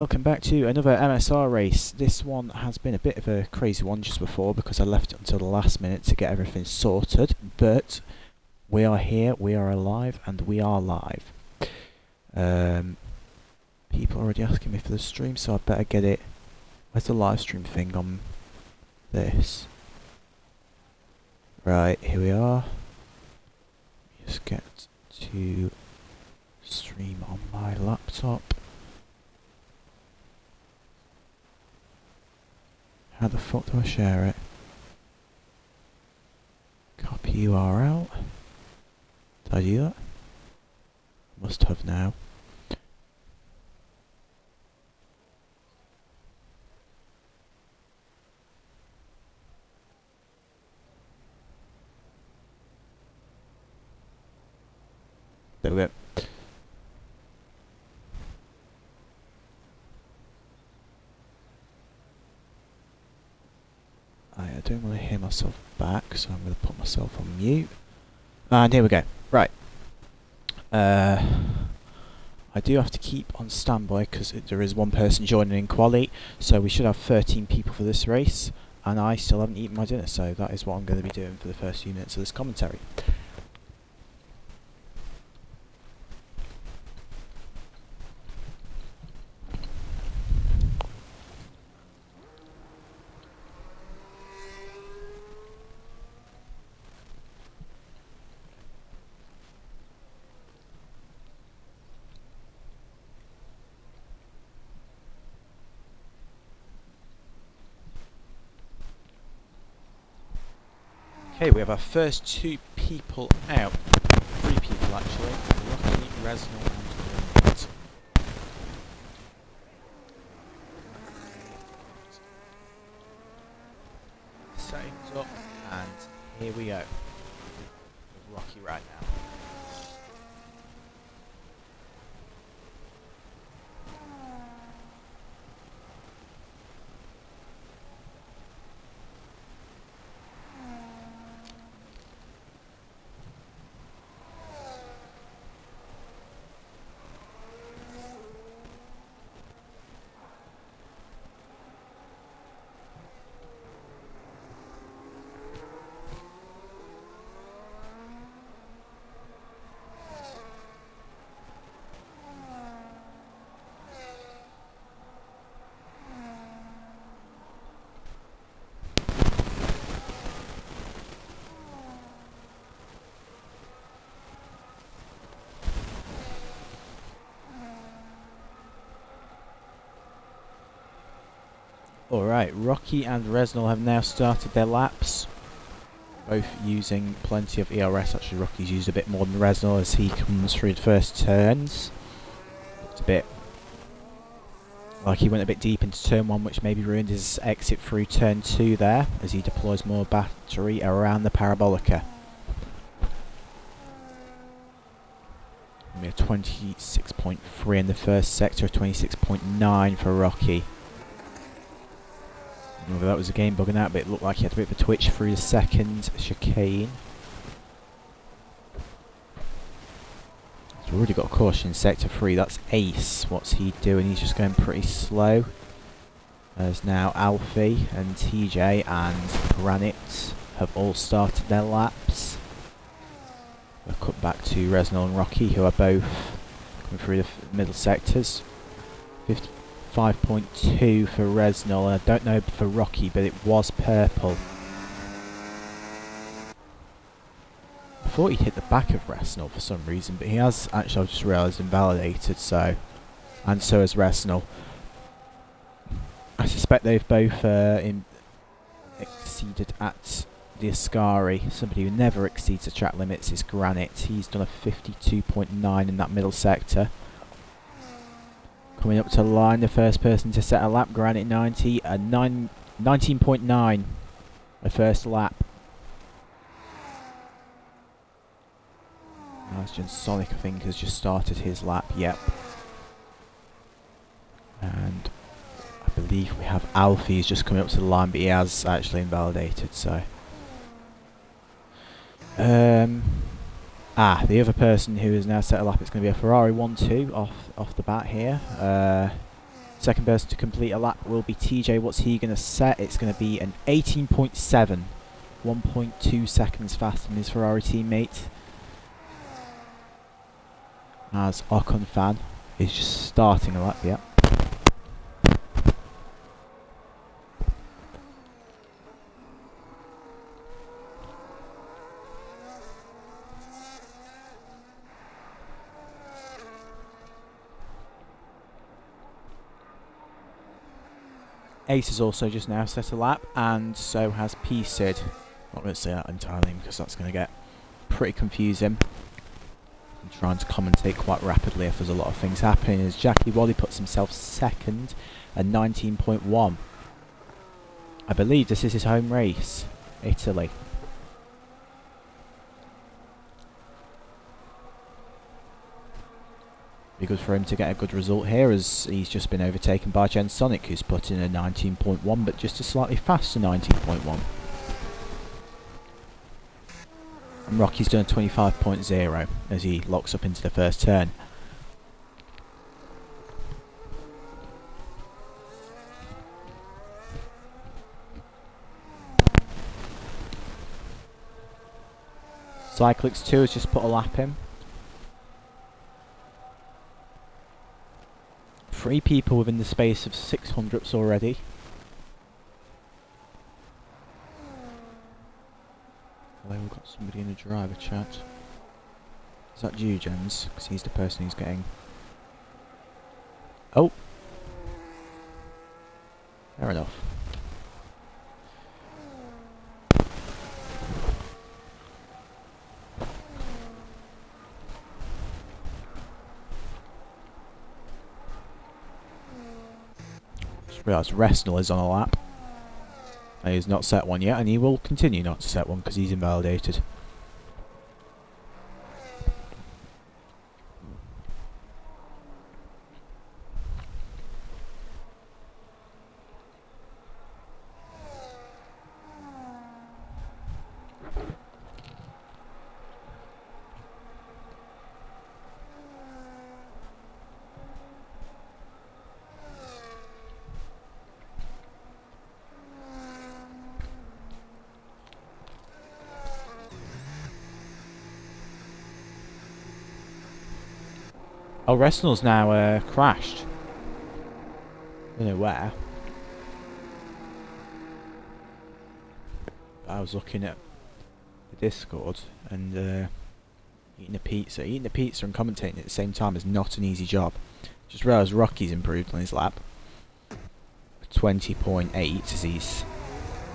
Welcome back to another MSR race. This one has been a bit of a crazy one just before because I left it until the last minute to get everything sorted, but we are here, we are alive, and we are live. People are already asking me for the stream, so I better get it. Where's the live stream thing on this? Right, here we are. Just get to stream on my laptop. How the fuck do I share it? Copy URL. Did I do that? Must have now. There we go. I don't want to hear myself back, so I'm going to put myself on mute. And here we go. Right. I do have to keep on standby because there is one person joining in quali, so we should have 13 people for this race, and I still haven't eaten my dinner, so that is what I'm going to be doing for the first few minutes of this commentary. Okay, we have our first two people out. Three people actually. Rocky, Resnal and Wind. Setting up, and here we go. With Rocky right now. Alright, Rocky and Resnal have now started their laps. Both using plenty of ERS. Actually, Rocky's used a bit more than Resnal as he comes through the first turns. Looked a bit like he went a bit deep into turn 1, which maybe ruined his exit through turn 2 there, as he deploys more battery around the parabolica. We have 26.3 in the first sector, 26.9 for Rocky. Whether that was a game bugging out, but it looked like he had a bit of a twitch through the second chicane. So we've already got a caution in sector 3, that's Ace. What's he doing? He's just going pretty slow. There's now Alfie and TJ and Granite have all started their laps. We'll cut back to Resnal and Rocky, who are both coming through the middle sectors. 55.2 for Resnal, and I don't know for Rocky, but it was purple. I thought he'd hit the back of Resnal for some reason, but he has actually, I've just realised, invalidated, so. And so has Resnal. I suspect they've both exceeded at the Ascari. Somebody who never exceeds the track limits is Granite. He's done a 52.9 in that middle sector. Coming up to line, the first person to set a lap, Granite 90, a 19.9, the first lap. Now Sonic, I think, has just started his lap, yep. And I believe we have Alfie who's just coming up to the line, but he has actually invalidated, so. The other person who has now set a lap, it's going to be a Ferrari 1-2 off the bat here. Second person to complete a lap will be TJ. What's he going to set? It's going to be an 18.7. 1.2 seconds faster than his Ferrari teammate. As Ocon fan is just starting a lap, yeah. Ace has also just now set a lap, and so has P-Sid. Not going to say that entirely because that's going to get pretty confusing. I'm trying to commentate quite rapidly if there's a lot of things happening, as Jackie Wally puts himself second at 19.1. I believe this is his home race, Italy. Be good for him to get a good result here, as he's just been overtaken by Jen Sonic, who's put in a 19.1, but just a slightly faster 19.1. And Rocky's done a 25.0 as he locks up into the first turn. Cyclix 2 has just put a lap in. 3 people within the space of 600ths already. Although we've got somebody in the driver chat. Is that you, Jens? Because he's the person who's getting... Oh! Fair enough. Just realised Resnell is on a lap. And he's not set one yet, and he will continue not to set one because he's invalidated. Oh, Resnell's now crashed. I don't know where. I was looking at the Discord and eating a pizza. Eating a pizza and commentating at the same time is not an easy job. Just realised Rocky's improved on his lap. 20.8 as he's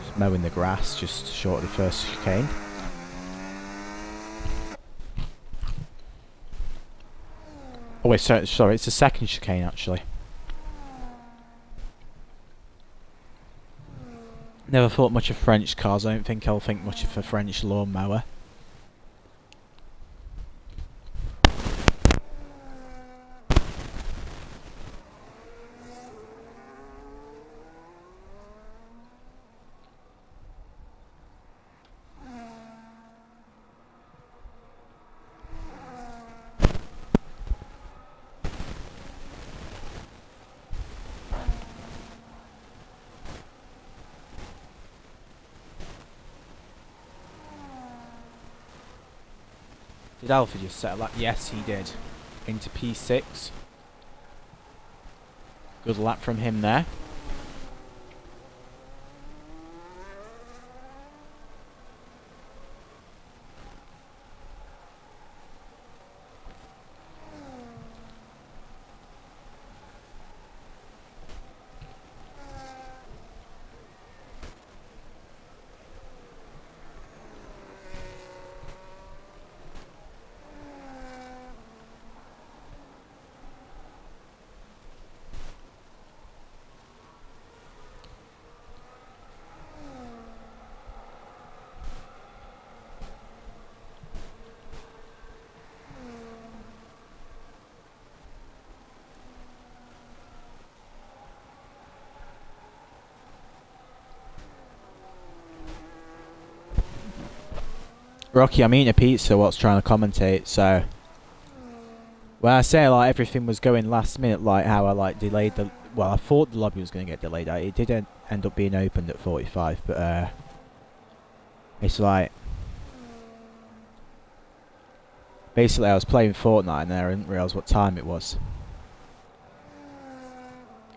just mowing the grass just short of the first chicane. Oh wait, sorry, it's the second chicane actually. Never thought much of French cars. I don't think I'll think much of a French lawnmower. Did Alpha just set a lap? Yes, he did. Into P6. Good lap from him there. Rocky, I'm eating a pizza whilst trying to commentate, so when I say like everything was going last minute, like how I like delayed the well, I thought the lobby was going to get delayed. It did end up being opened at 45, but it's like basically I was playing Fortnite and I didn't realise what time it was,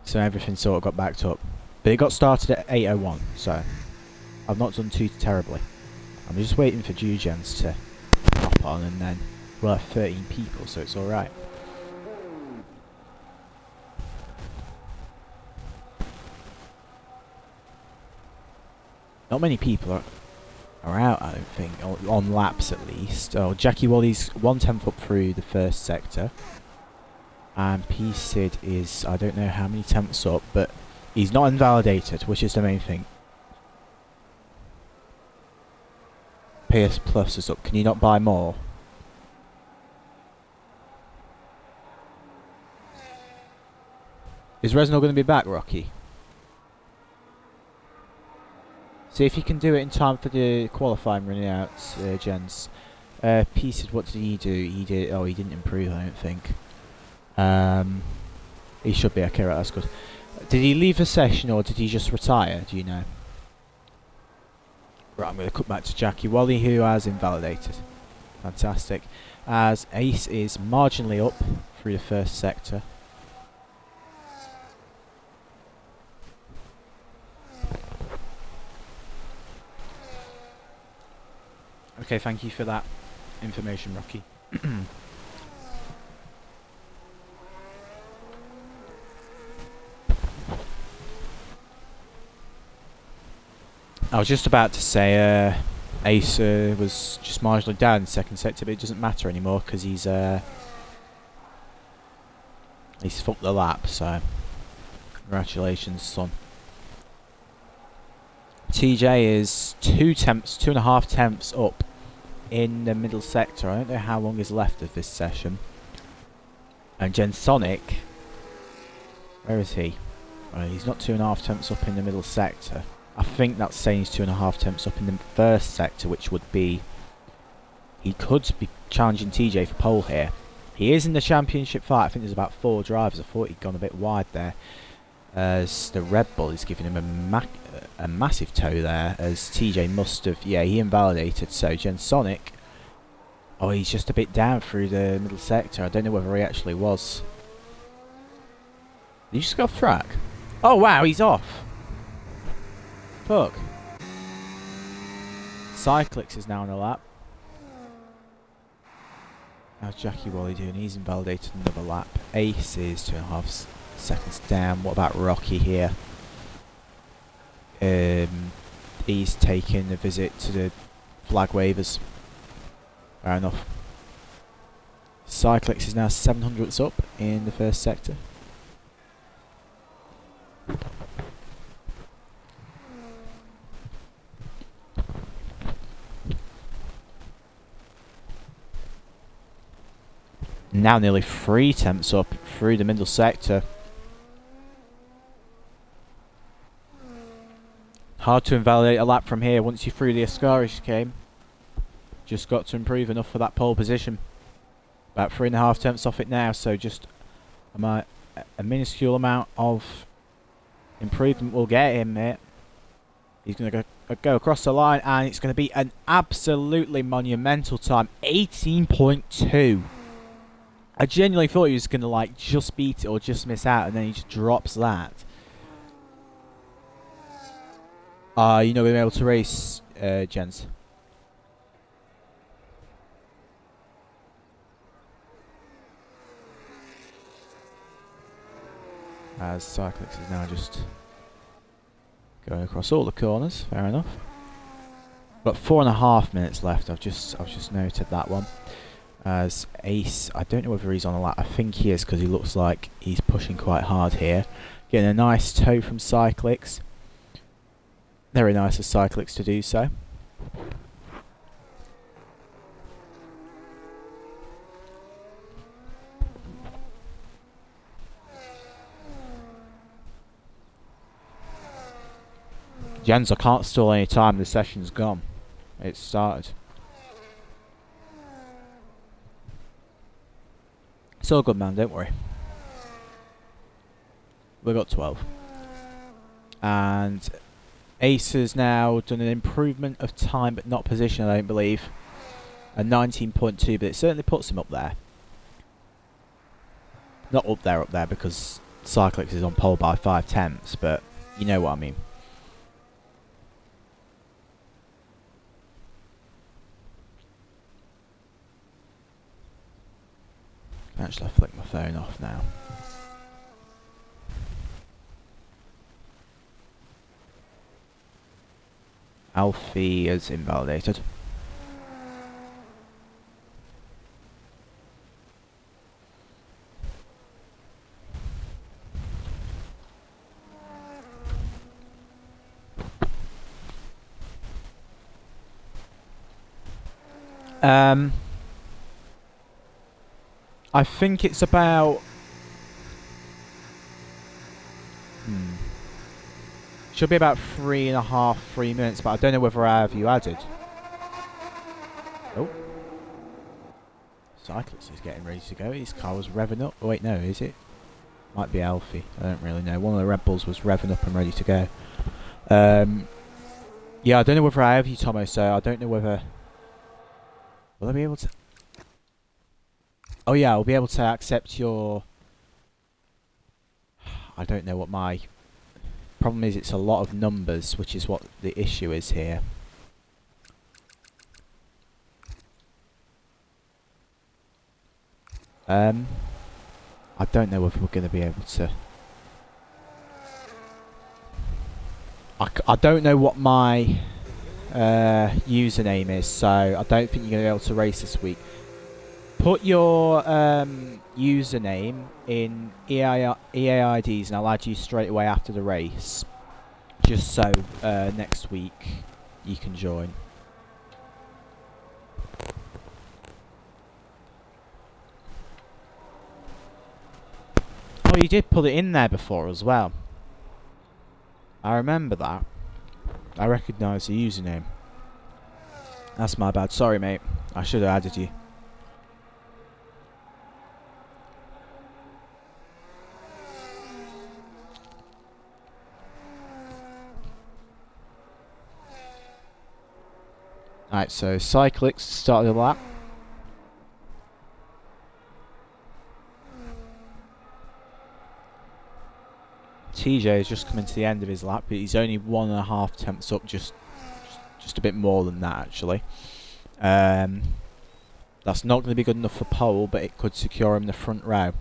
so everything sort of got backed up. But it got started at 8:01, so I've not done too terribly. I'm just waiting for Gens to hop on, and then we'll have 13 people, so it's all right. Not many people are out, I don't think, on laps at least. Oh, Jackie Wally's 1/10 up through the first sector. And P-Sid is, I don't know how many tenths up, but he's not invalidated, which is the main thing. PS Plus is up. Can you not buy more? Is Resnal going to be back, Rocky? See if you can do it in time for the qualifying running out, gents. P-Sid, what did he do? He didn't improve, I don't think. He should be okay, right, that's good. Did he leave the session or did he just retire, do you know? Right, I'm going to cut back to Jackie Wally, who has invalidated. Fantastic. As Ace is marginally up through the first sector. Okay, thank you for that information, Rocky. I was just about to say Ace was just marginally down in the second sector, but it doesn't matter anymore because he's fucked the lap, so congratulations, son. TJ is 2.5 tenths up in the middle sector. I don't know how long is left of this session. And Gensonic, where is he? He's not 2.5 tenths up in the middle sector. I think that's saying he's 2.5 tenths up in the first sector, which would be... He could be challenging TJ for pole here. He is in the championship fight. I think there's about 4 drivers. I thought he'd gone a bit wide there. As the Red Bull is giving him a massive tow there, as TJ must have... Yeah, he invalidated. So Gensonic... Oh, he's just a bit down through the middle sector. I don't know whether he actually was. Did he just go off track? Oh, wow, he's off. Fuck. Cyclix is now on the lap. How's Jackie Wally doing? He's invalidated another lap. Ace is 2.5 seconds down. What about Rocky here? He's taking a visit to the flag wavers. Fair enough. Cyclix is now 700ths up in the first sector. Now nearly 3 tenths up through the middle sector. Hard to invalidate a lap from here once you're through the Ascaris came. Just got to improve enough for that pole position. About 3.5 tenths off it now, so just a minuscule amount of improvement will get him there. He's going to go across the line, and it's going to be an absolutely monumental time. 18.2. I genuinely thought he was going to like just beat it or just miss out, and then he just drops that. You're not going to be able to race, gents. As Cyclix is now just going across all the corners. Fair enough. Got 4.5 minutes left. I've just noted that one. As Ace, I don't know whether he's on a lap. I think he is because he looks like he's pushing quite hard here. Getting a nice tow from Cyclix. Very nice of Cyclix to do so. Jens, I can't stall any time. The session's gone. It's started. It's all good, man. Don't worry. We got 12. And Ace has now done an improvement of time, but not position, I don't believe. A 19.2, but it certainly puts him up there. Not up there, because Cyclix is on pole by 5/10, but you know what I mean. Actually, I'll flick my phone off now. Alfie is invalidated. I think it's about... Should be about 3 minutes, but I don't know whether I have you added. Oh. Cyclist is getting ready to go. His car was revving up. Oh wait, no, is it? Might be Alfie. I don't really know. One of the Red Bulls was revving up and ready to go. Yeah, I don't know whether I have you, Tomo, so I don't know whether... Will I be able to... Oh yeah, I'll be able to accept your... I don't know what my... Problem is, it's a lot of numbers, which is what the issue is here. I don't know if we're going to be able to... I don't know what my username is, so I don't think you're going to be able to race this week. Put your username in EAIDs and I'll add you straight away after the race. Just so next week you can join. Oh, you did put it in there before as well. I remember that. I recognise the username. That's my bad. Sorry, mate. I should have added you. Alright, so Cyclix started the lap. TJ has just come into the end of his lap, but he's only 1.5 tenths up, just a bit more than that actually. That's not going to be good enough for pole, but it could secure him the front row.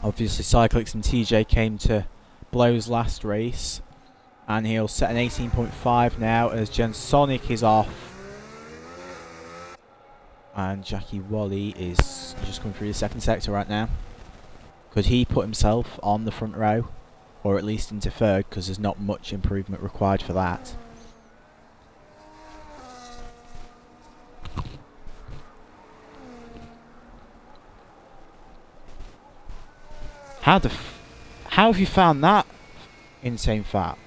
Obviously, Cyclix and TJ came to blows last race, and he'll set an 18.5 now as Jensonic is off. And Jackie Wally is just coming through the second sector right now. Could he put himself on the front row? Or at least into third, because there's not much improvement required for that. How have you found that insane fact?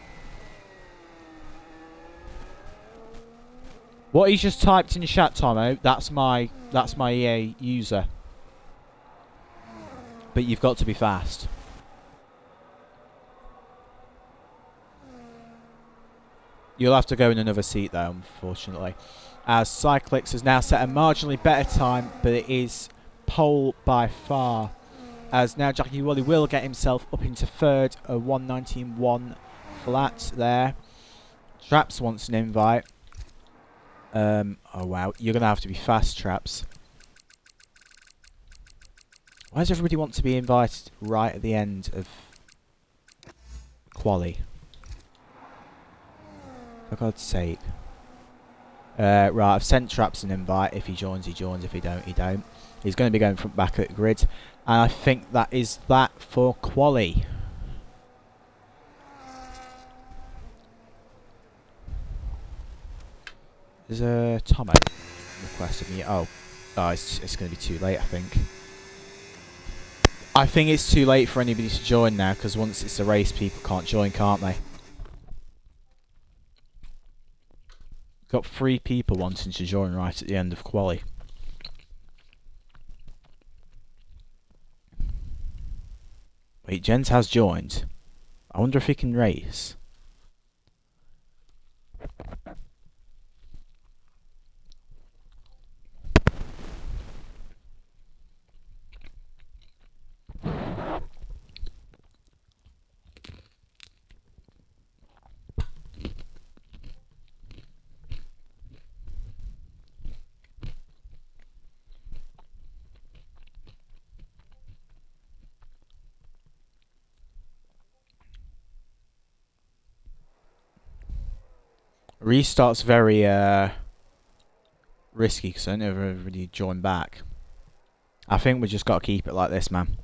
What he's just typed in chat, Tomo, that's my EA user. But you've got to be fast. You'll have to go in another seat though, unfortunately. As Cyclix has now set a marginally better time, but it is pole by far. As now Jackie Wally will get himself up into third, a 1:19.1 flat there. Traps wants an invite. Oh wow, you're going to have to be fast, Traps. Why does everybody want to be invited right at the end of quali? For God's sake. Right, I've sent Traps an invite. If he joins, he joins. If he don't, he don't. He's going to be going front back at the grid. And I think that is that for quali. There's a Tomo requested me. Oh, it's going to be too late, I think. I think it's too late for anybody to join now, because once it's a race, people can't join, can't they? Got 3 people wanting to join right at the end of quali. Wait, Jens has joined. I wonder if he can race. Restart's very risky because I never really joined back. I think we just got to keep it like this, man.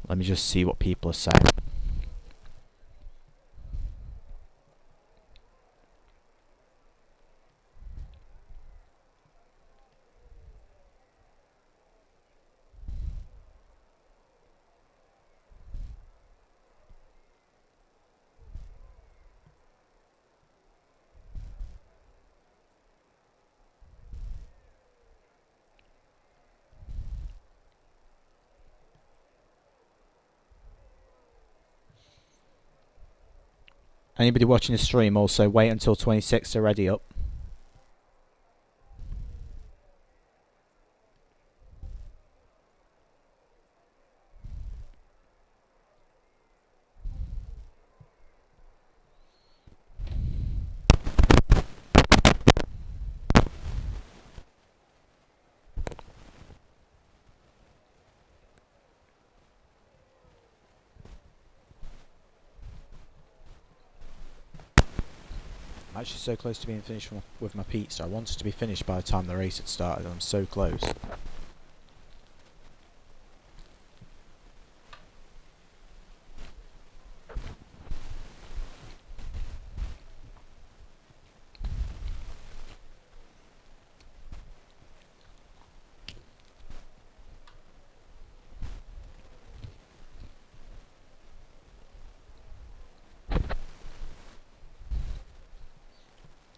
Let me just see what people are saying. Anybody watching the stream also wait until 26 are ready up. I'm actually so close to being finished with my pizza. I wanted to be finished by the time the race had started. I'm so close.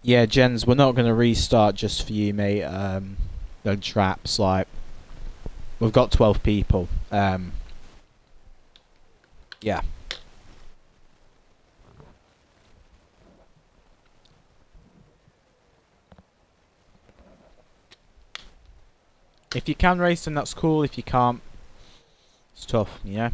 Yeah, Jens, we're not going to restart just for you, mate. No traps, like... We've got 12 people. Yeah. If you can race, then that's cool. If you can't, it's tough, you know?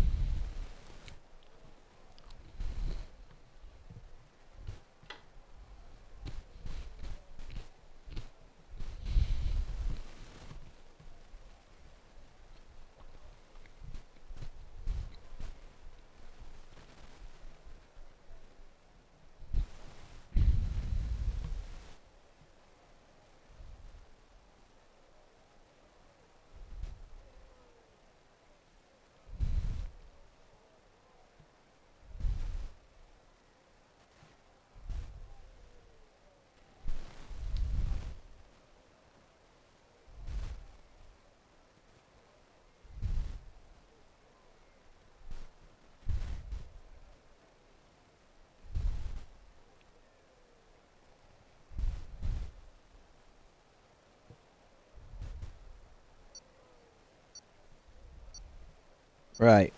Right.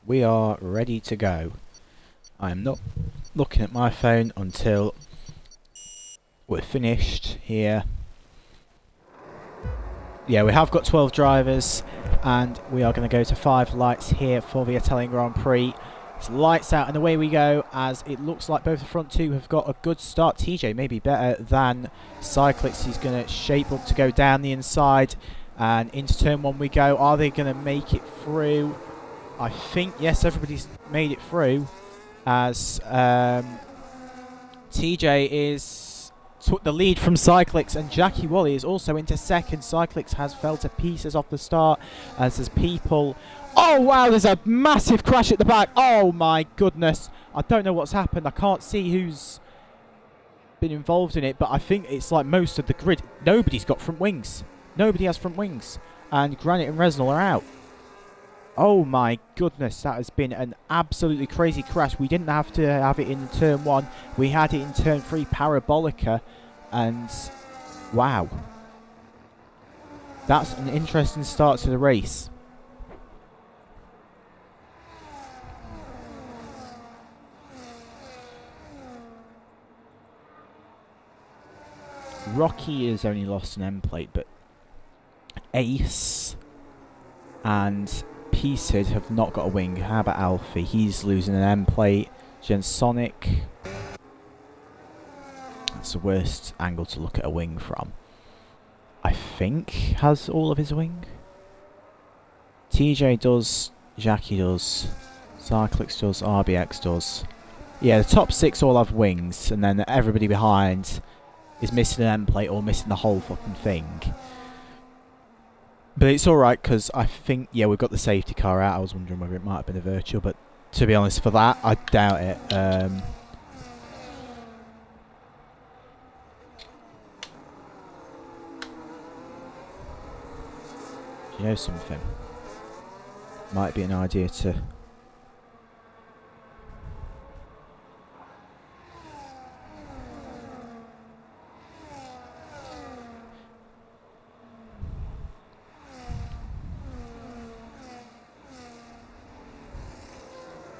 We are ready to go. I am not looking at my phone until we're finished here. Yeah, we have got 12 drivers, and we are going to go to 5 lights here for the Italian Grand Prix. It's lights out and away we go, as it looks like both the front two have got a good start. TJ may be better than Cyclix. He's going to shape up to go down the inside, and into turn 1 we go. Are they going to make it through? I think, yes, everybody's made it through, as TJ took the lead from Cyclix, and Jackie Wally is also into second. Cyclix has fell to pieces off the start, as there's people... Oh wow, there's a massive crash at the back. Oh my goodness. I don't know what's happened. I can't see who's been involved in it, but I think it's like most of the grid. Nobody's got front wings. Nobody has front wings. And Granite and Resnal are out. Oh my goodness, that has been an absolutely crazy crash. We didn't have to have it in turn 1. We had it in turn 3, Parabolica. And wow. That's an interesting start to the race. Rocky has only lost an end plate, but Ace and P-Sid have not got a wing. How about Alfie? He's losing an end plate. Gensonic. That's the worst angle to look at a wing from. I think has all of his wing. TJ does, Jackie does, Cyclix does, RBX does. Yeah, the top 6 all have wings, and then everybody behind is missing an end plate or missing the whole fucking thing. But it's alright, because I think, yeah, we've got the safety car out. I was wondering whether it might have been a virtual, but to be honest, for that, I doubt it. You know something? Might be an idea to...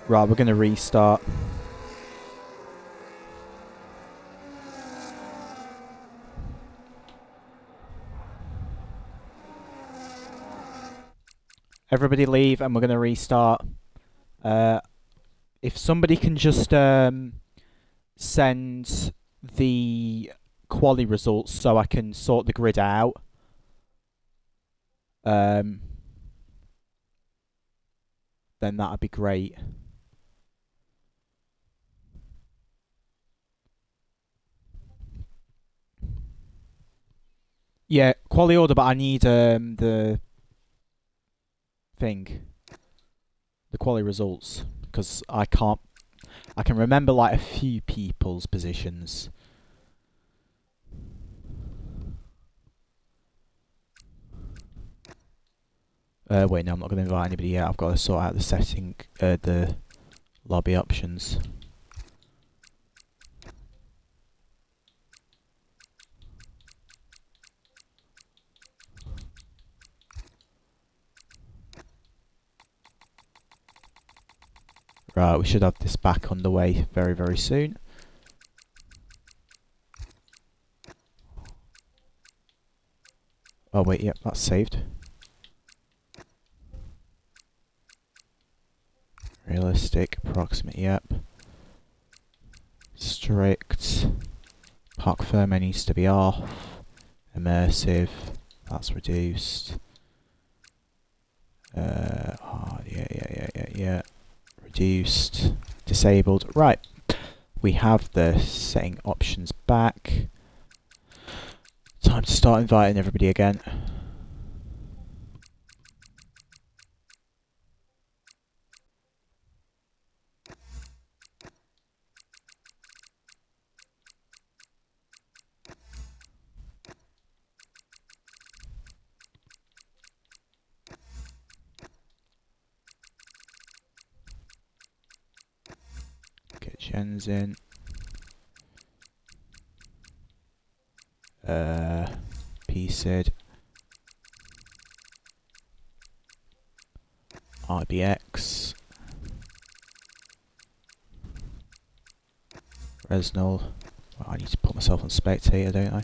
Right, we're going to restart. Everybody leave and we're going to restart. If somebody can just send the quali results so I can sort the grid out. Then that'd be great. Yeah, quali order, but I need the thing, the quali results, because I can't. I can remember like a few people's positions. Wait, no, I'm not going to invite anybody yet. I've got to sort out the setting, the lobby options. Right, we should have this back on the way very, very soon. Oh wait, yep, that's saved. Realistic, approximate, yep. Strict. Park firmware needs to be off. Immersive, that's reduced. Oh, yeah. Reduced. Disabled. Right. We have the setting options back. Time to start inviting everybody again. Get Jens in. PSID. IBX. Resnal. Well, I need to put myself on spectator, don't I?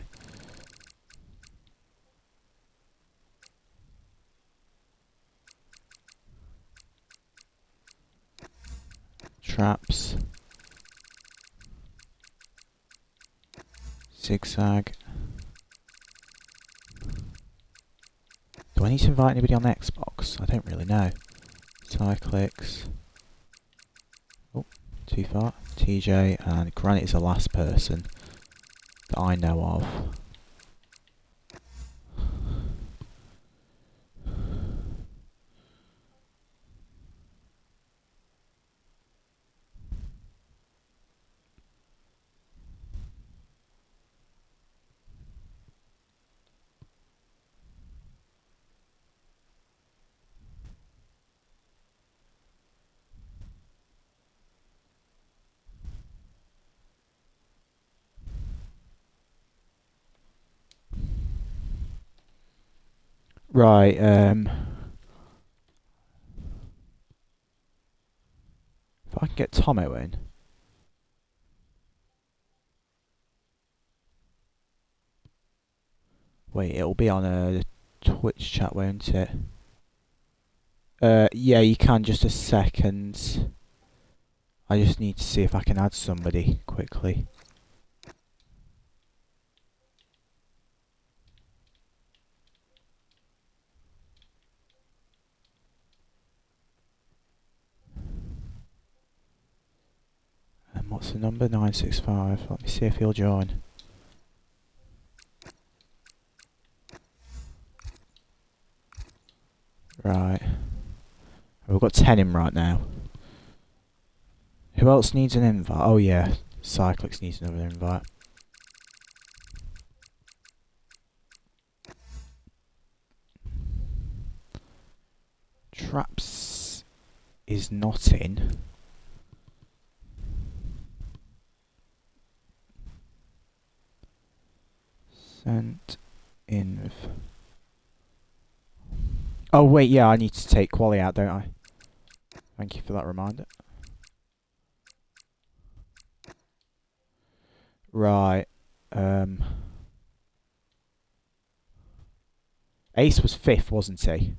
Traps. Zigzag. Do I need to invite anybody on Xbox? I don't really know. Cyclix. Oh, too far. TJ and Granite is the last person that I know of. Right, if I can get Tomo in. Wait, it'll be on a Twitch chat, won't it? Yeah, you can, just a second. I just need to see if I can add somebody quickly. And what's the number? 965. Let me see if he'll join. Right. We've got 10 in right now. Who else needs an invite? Oh yeah, Cyclix needs another invite. Traps is not in. Sent inv. Oh wait, yeah, I need to take Quali out, don't I? Thank you for that reminder. Right. Ace was 5th, wasn't he?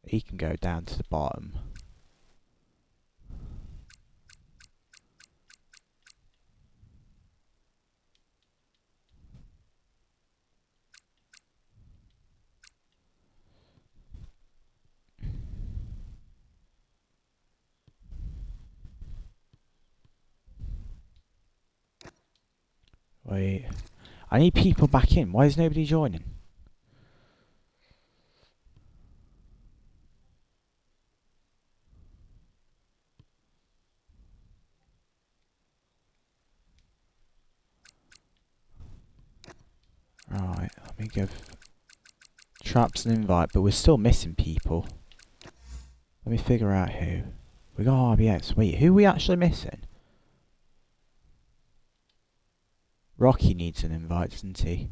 He can go down to the bottom. Wait. I need people back in. Why is nobody joining? Right, let me give Traps an invite, but we're still missing people. Let me figure out who. We got RBX. Wait, who are we actually missing? Rocky needs an invite, doesn't he?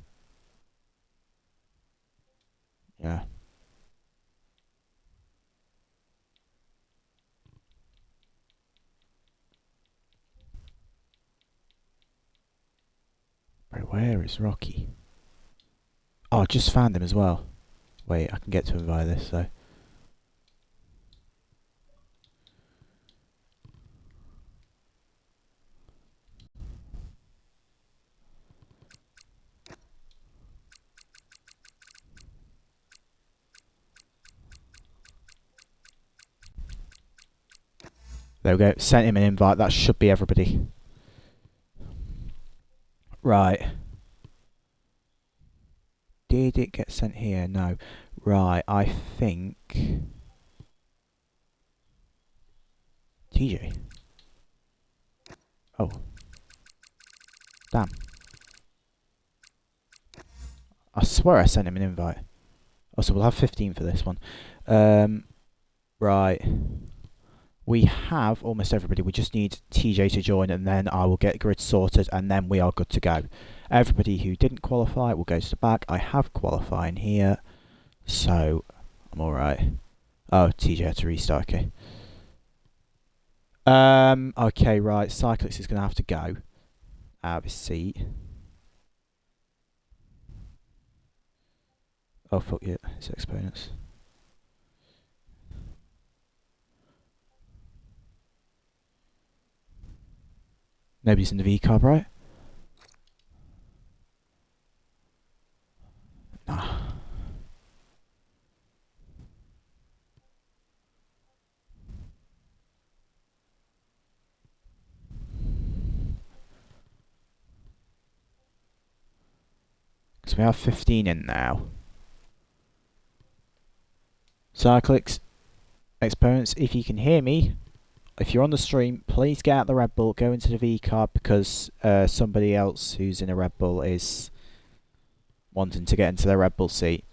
Yeah. Bro, where is Rocky? Oh, I just found him as well. Wait, I can get to him via this, so. There we go. Sent him an invite. That should be everybody. Right. Did it get sent here? No. Right, I think... TJ. Oh. Damn. I swear I sent him an invite. Oh, so we'll have 15 for this one. Right. We have almost everybody. We just need TJ to join, and then I will get grid sorted, and then we are good to go. Everybody who didn't qualify will go to the back. I have qualifying here, so I'm alright. Oh, TJ had to restart, okay. Okay, right. Cyclix is going to have to go out of his seat. Oh, fuck yeah. It's exponents. Nobody's in the V-carb, right? Nah. So we have 15 in now. Cyclix, exponents, if you can hear me, if you're on the stream, please get out the Red Bull, go into the V-carb, because somebody else who's in a Red Bull is wanting to get into their Red Bull seat.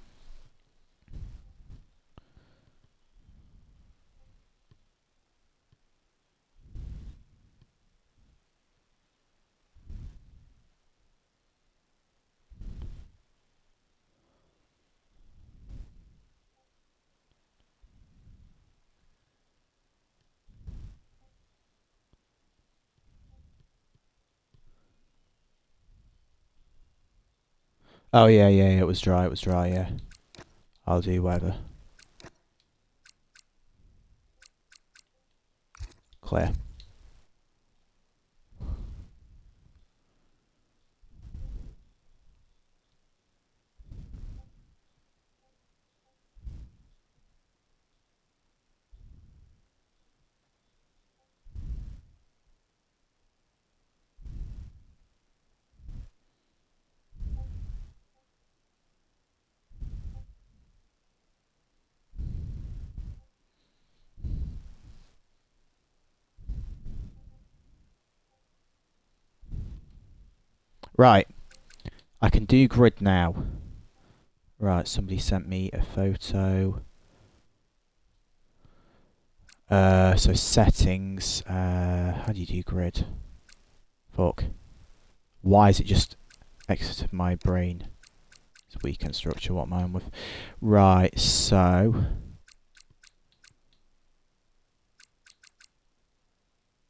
Oh yeah, yeah, yeah, it was dry, yeah. I'll do whatever. Clear. Right, I can do grid now. Right, somebody sent me a photo. So settings, how do you do grid? Fuck. Why is it just exited my brain? It's weekend structure, what am I on with? Right, so...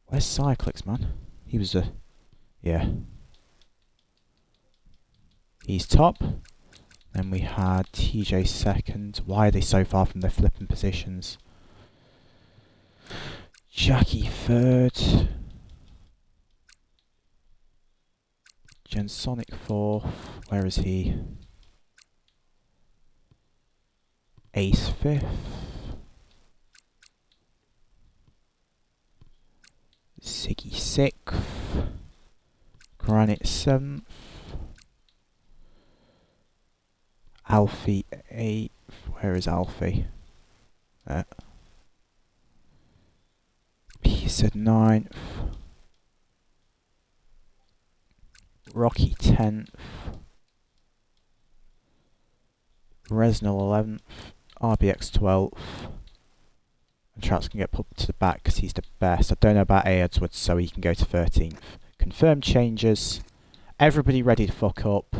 Where's Cyclix, man? He was a... Yeah. He's top. Then we had TJ second. Why are they so far from their flipping positions? Jackie third. Gensonic fourth. Where is he? Ace fifth. Siggy sixth. Granite seventh. Alfie eighth. Where is Alfie? He said ninth. Rocky 10th. Resnal 11th. RBX 12th. And Traps can get put to the back because he's the best. I don't know about A. Edwards, so he can go to 13th. Confirmed changes. Everybody ready to fuck up.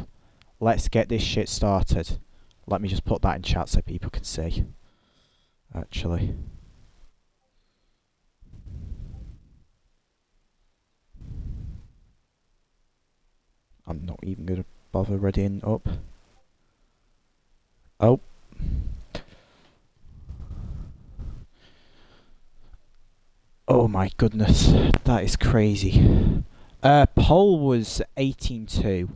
Let's get this shit started. Let me just put that in chat so people can see. Actually. I'm not even going to bother readying up. Oh. Oh my goodness. That is crazy. Poll was 18-2.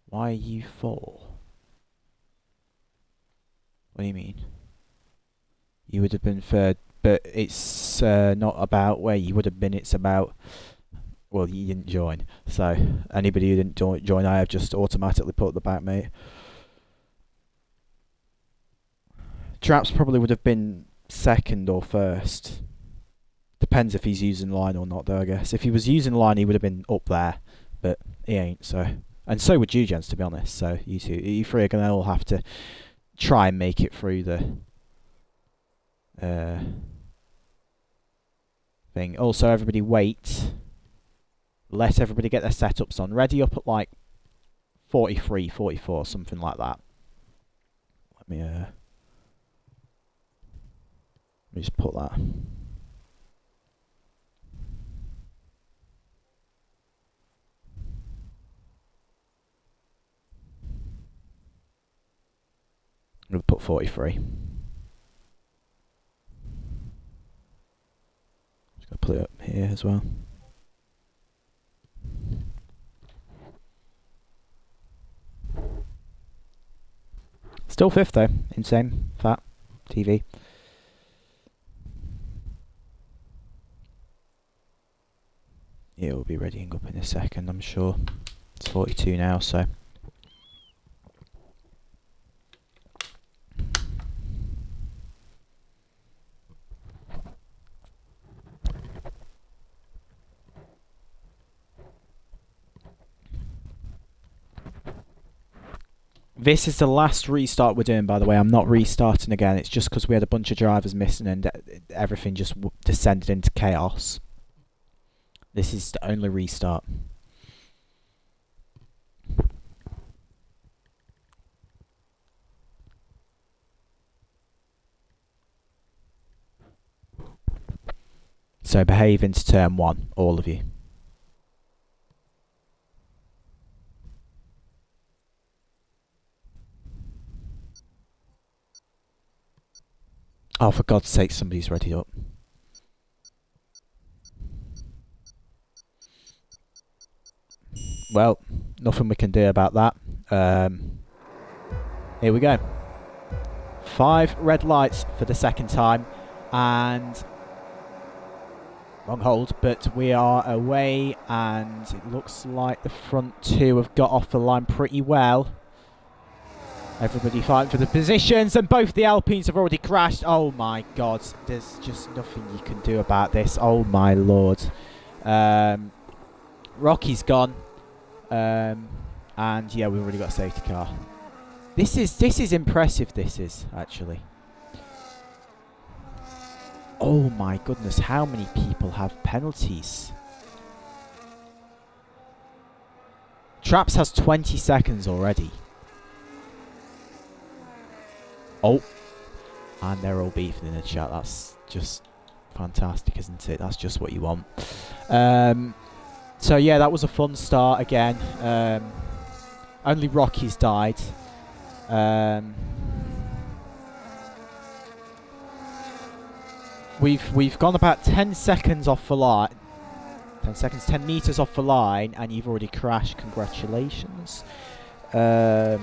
Why are you 4? What do you mean? You would have been third, but it's not about where you would have been, it's about... Well, you didn't join. So, anybody who didn't join, I have just automatically put the back, mate. Traps probably would have been second or first. Depends if he's using line or not, though, I guess. If he was using line, he would have been up there, but he ain't, so... And so would you, gents, to be honest. So, you three are going to all have to try and make it through the... thing. Also, everybody wait. Let everybody get their setups on. Ready up at like 43, 44, something like that. Let me just put that. I'm going to put 43. Just going to put it up here as well. Still fifth though, insane, fat, TV. It will be readying up in a second, I'm sure. It's 42 now, so. This is the last restart we're doing, by the way. I'm not restarting again. It's just because we had a bunch of drivers missing and everything just descended into chaos. This is the only restart. So behave into turn 1, all of you. Oh, for God's sake, somebody's ready up. Well, nothing we can do about that. Here we go. 5 red lights for the second time, and wrong hold, but we are away, and it looks like the front 2 have got off the line pretty well. Everybody fighting for the positions, and both the Alpines have already crashed. Oh my God, there's just nothing you can do about this. Oh my Lord. Rocky's gone, and yeah, we've already got a safety car. This is impressive. This is actually. Oh my goodness, how many people have penalties? Traps has 20 seconds already. Oh, and they're all beefing in the chat. That's just fantastic, isn't it? That's just what you want. So yeah, that was a fun start again. Only Rocky's died. We've gone about 10 seconds off the line. 10 seconds, 10 meters off the line, and you've already crashed. Congratulations. Yeah.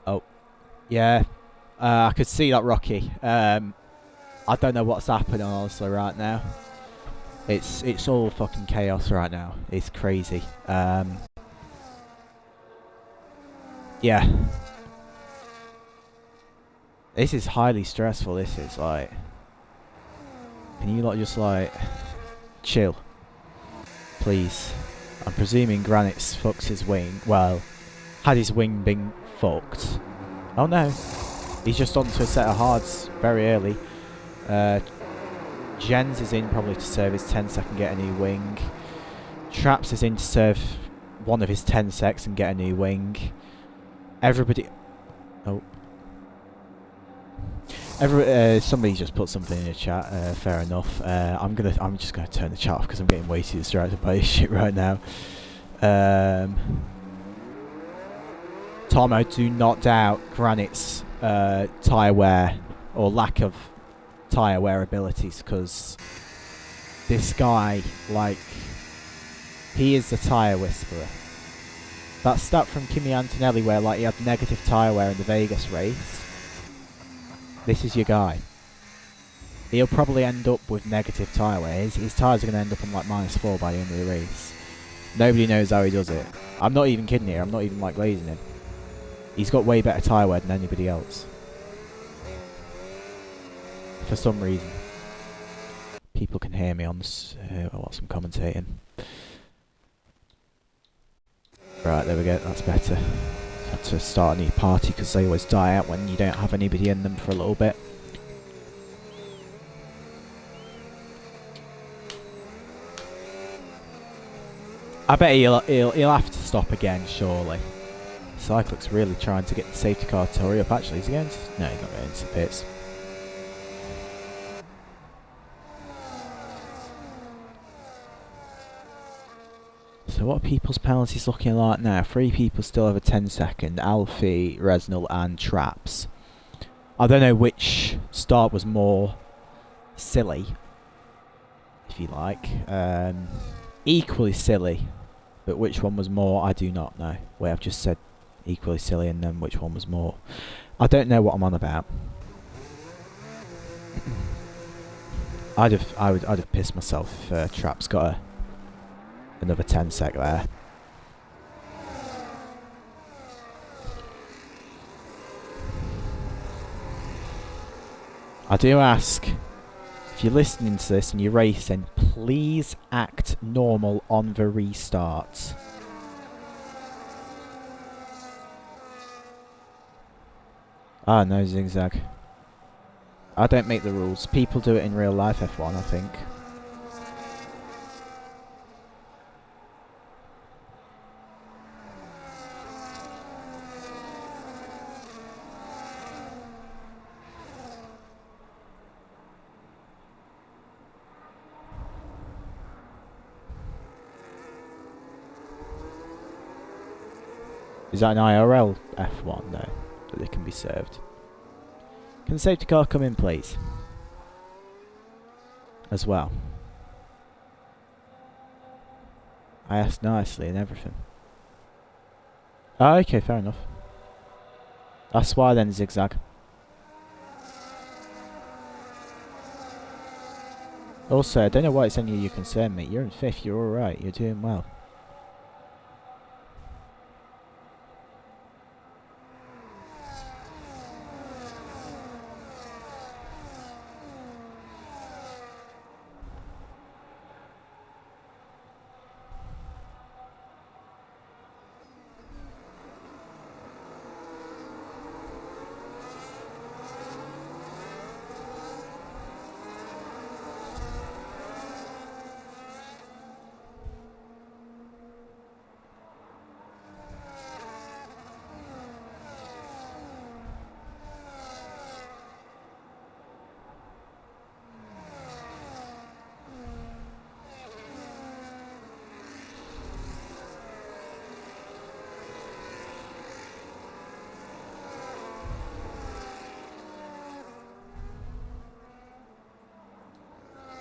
Oh, yeah. I could see that, Rocky. I don't know what's happening honestly right now. It's all fucking chaos right now. It's crazy. Yeah. This is highly stressful. This is like, can you lot just like chill, please? I'm presuming Granite's fucked his wing. Well, had his wing been fucked? Oh no, he's just onto a set of hards very early. Jens is in probably to serve his 10 sec and get a new wing. Traps is in to serve one of his 10 secs and get a new wing. Everybody... Oh. Somebody just put something in the chat. Fair enough. I'm just gonna turn the chat off because I'm getting way too distracted by this shit right now. Tomo, do not doubt Granite's tyre wear or lack of tyre wear abilities, because this guy, like, he is the tyre whisperer. That stat from Kimi Antonelli where like he had negative tyre wear in the Vegas race, this is your guy. He'll probably end up with negative tyre wear. His tyres are going to end up on like -4 by the end of the race. Nobody knows how he does it. I'm not even kidding here. I'm not even like glazing him. He's got way better tyre wear than anybody else. For some reason. People can hear me on this whilst I'm commentating. Right, there we go. That's better. Had to start a new party because they always die out when you don't have anybody in them for a little bit. I bet he'll have to stop again, surely. Cycloc's really trying to get the safety car to hurry up. Actually, is he going to? No, he's not going into the pits. So what are people's penalties looking like now? 3 people still have a 10-second. Alfie, Resnal and Traps. I don't know which start was more silly, if you like. Equally silly, but which one was more, I do not know. Well, I've just said equally silly and then which one was more. I don't know what I'm on about. I'd have pissed myself if Traps got another 10 sec there. I do ask, if you're listening to this and you're racing, please act normal on the restart. Ah, no zigzag. I don't make the rules. People do it in real life F1, I think. Is that an IRL F1 though, that they can be served? Can the safety car come in, please? As well. I asked nicely and everything. Oh, okay, fair enough. That's why then, Zigzag. Also, I don't know why it's any of your concern, mate. You're in 5th, you're alright, you're doing well.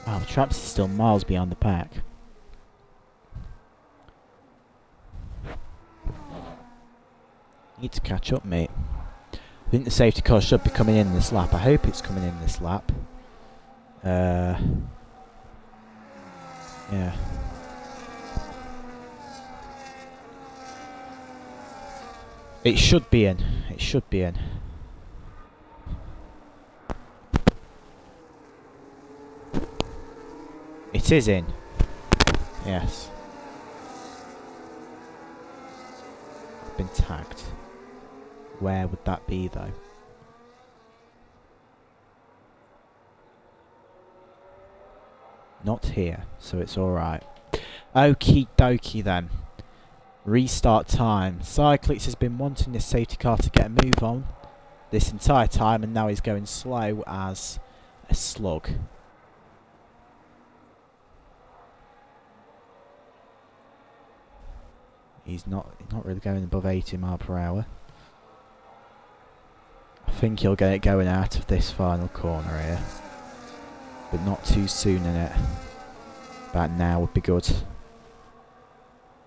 Wow, Traps is still miles beyond the pack. Need to catch up, mate. I think the safety car should be coming in this lap. I hope it's coming in this lap. Yeah. It should be in. It should be in. It is in. Yes. I've been tagged. Where would that be though? Not here, so it's alright. Okie dokie then. Restart time. Cyclix has been wanting this safety car to get a move on this entire time, and now he's going slow as a slug. He's not really going above 80 miles per hour. I think he'll get it going out of this final corner here, but not too soon in it. About now would be good.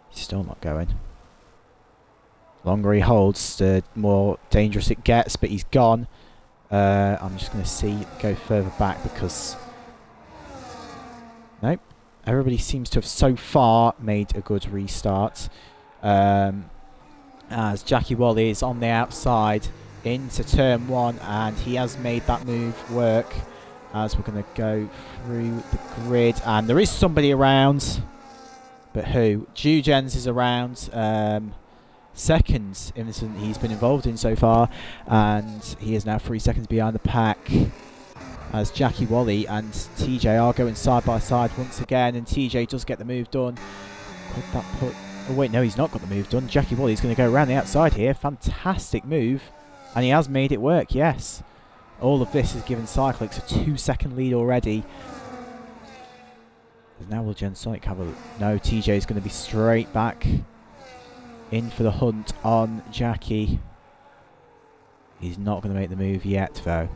He's still not going. The longer he holds, the more dangerous it gets, but he's gone. I'm just going to go further back because... Nope. Everybody seems to have so far made a good restart. As Jackie Wally is on the outside into turn 1, and he has made that move work. As we're going to go through the grid, and there is somebody around, but who? Jugens is around. Second incident he's been involved in so far, and he is now 3 seconds behind the pack. As Jackie Wally and TJ are going side by side once again, and TJ does get the move done. Could that put... Oh wait, no, he's not got the move done. Jackie Wally's going to go around the outside here. Fantastic move. And he has made it work, yes. All of this has given Cyclix a 2-second lead already. Now will Gensonic have a... No, TJ is going to be straight back in for the hunt on Jackie. He's not going to make the move yet, though.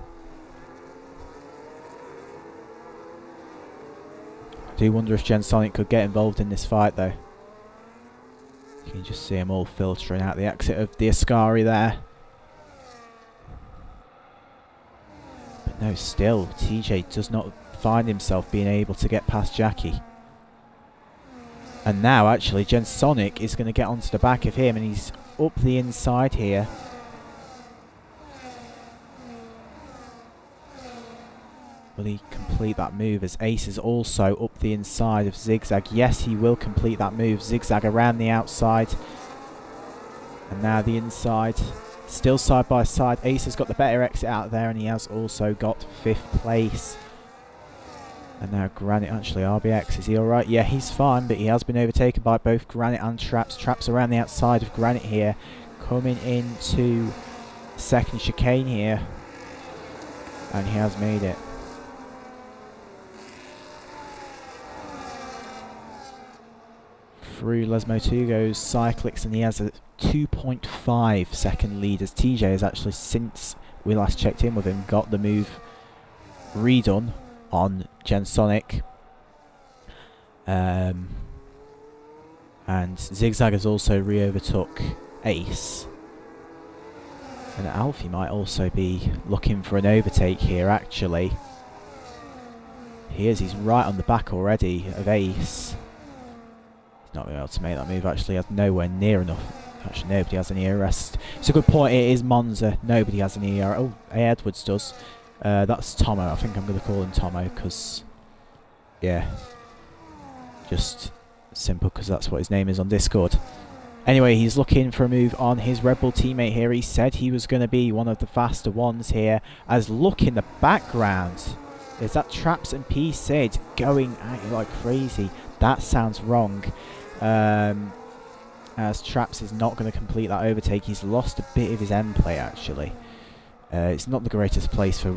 I do wonder if Gensonic could get involved in this fight, though. You can just see him all filtering out the exit of the Ascari there. But no, still, TJ does not find himself being able to get past Jackie. And now, actually, Gensonic is going to get onto the back of him, and he's up the inside here. Will he complete that move, as Ace is also up the inside of Zigzag? Yes, he will complete that move. Zigzag around the outside. And now the inside. Still side by side. Ace has got the better exit out there, and he has also got 5th place. And now Granite, actually, RBX, is he alright? Yeah, he's fine, but he has been overtaken by both Granite and Traps. Traps around the outside of Granite here. Coming into second chicane here. And he has made it. through Lesmo 2 goes Cyclix, and he has a 2.5 second lead as TJ has actually, since we last checked in with him, got the move redone on Gensonic. And Zigzag has also re-overtook Ace. And Alfie might also be looking for an overtake here, actually. He is, he's right on the back already of Ace. He's not going to be able to make that move, actually. He has nowhere near enough. Actually, nobody has any arrest. It's a good point, it is Monza. Nobody has any arrest. Oh, Edwards does. That's Tomo. I think I'm going to call him Tomo because, yeah, just simple because that's what his name is on Discord. Anyway, he's looking for a move on his Red Bull teammate here. He said he was going to be one of the faster ones here. As look in the background, there's that Traps and P Sid going at you like crazy. That sounds wrong. As Traps is not going to complete that overtake. He's lost a bit of his end play, actually. It's not the greatest place for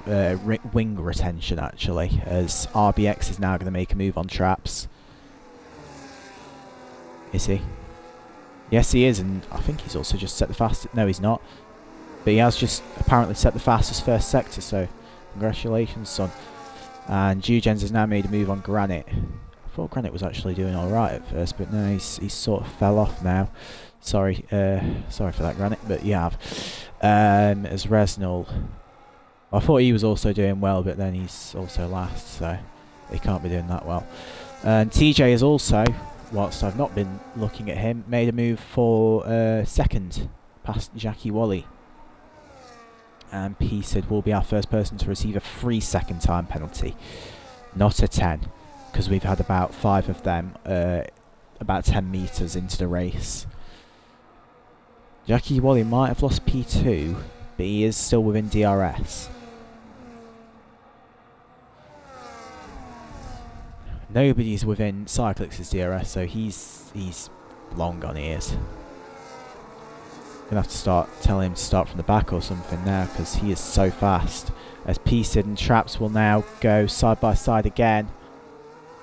wing retention, actually, as RBX is now going to make a move on Traps. Is he? Yes, he is, and I think he's also just set the fastest. No, he's not. But he has just apparently set the fastest first sector, so congratulations, son. And Jugens has now made a move on Granite. I thought Granite was actually doing alright at first, but no, he's sort of fell off now. Sorry for that, Granite, but you have. As Resnal, I thought he was also doing well, but then he's also last, so he can't be doing that well. And TJ is also, whilst I've not been looking at him, made a move for second past Jackie Wally. And P-Sid will be our first person to receive a 3-second time penalty, not a 10, because we've had about 5 of them about 10 metres into the race. Jackie Wally might have lost P2, but he is still within DRS. Nobody's within Cyclix's DRS, so he's long gone, he is. Gonna have to tell him to start from the back or something now, because he is so fast. As P-Sid and Traps will now go side by side again.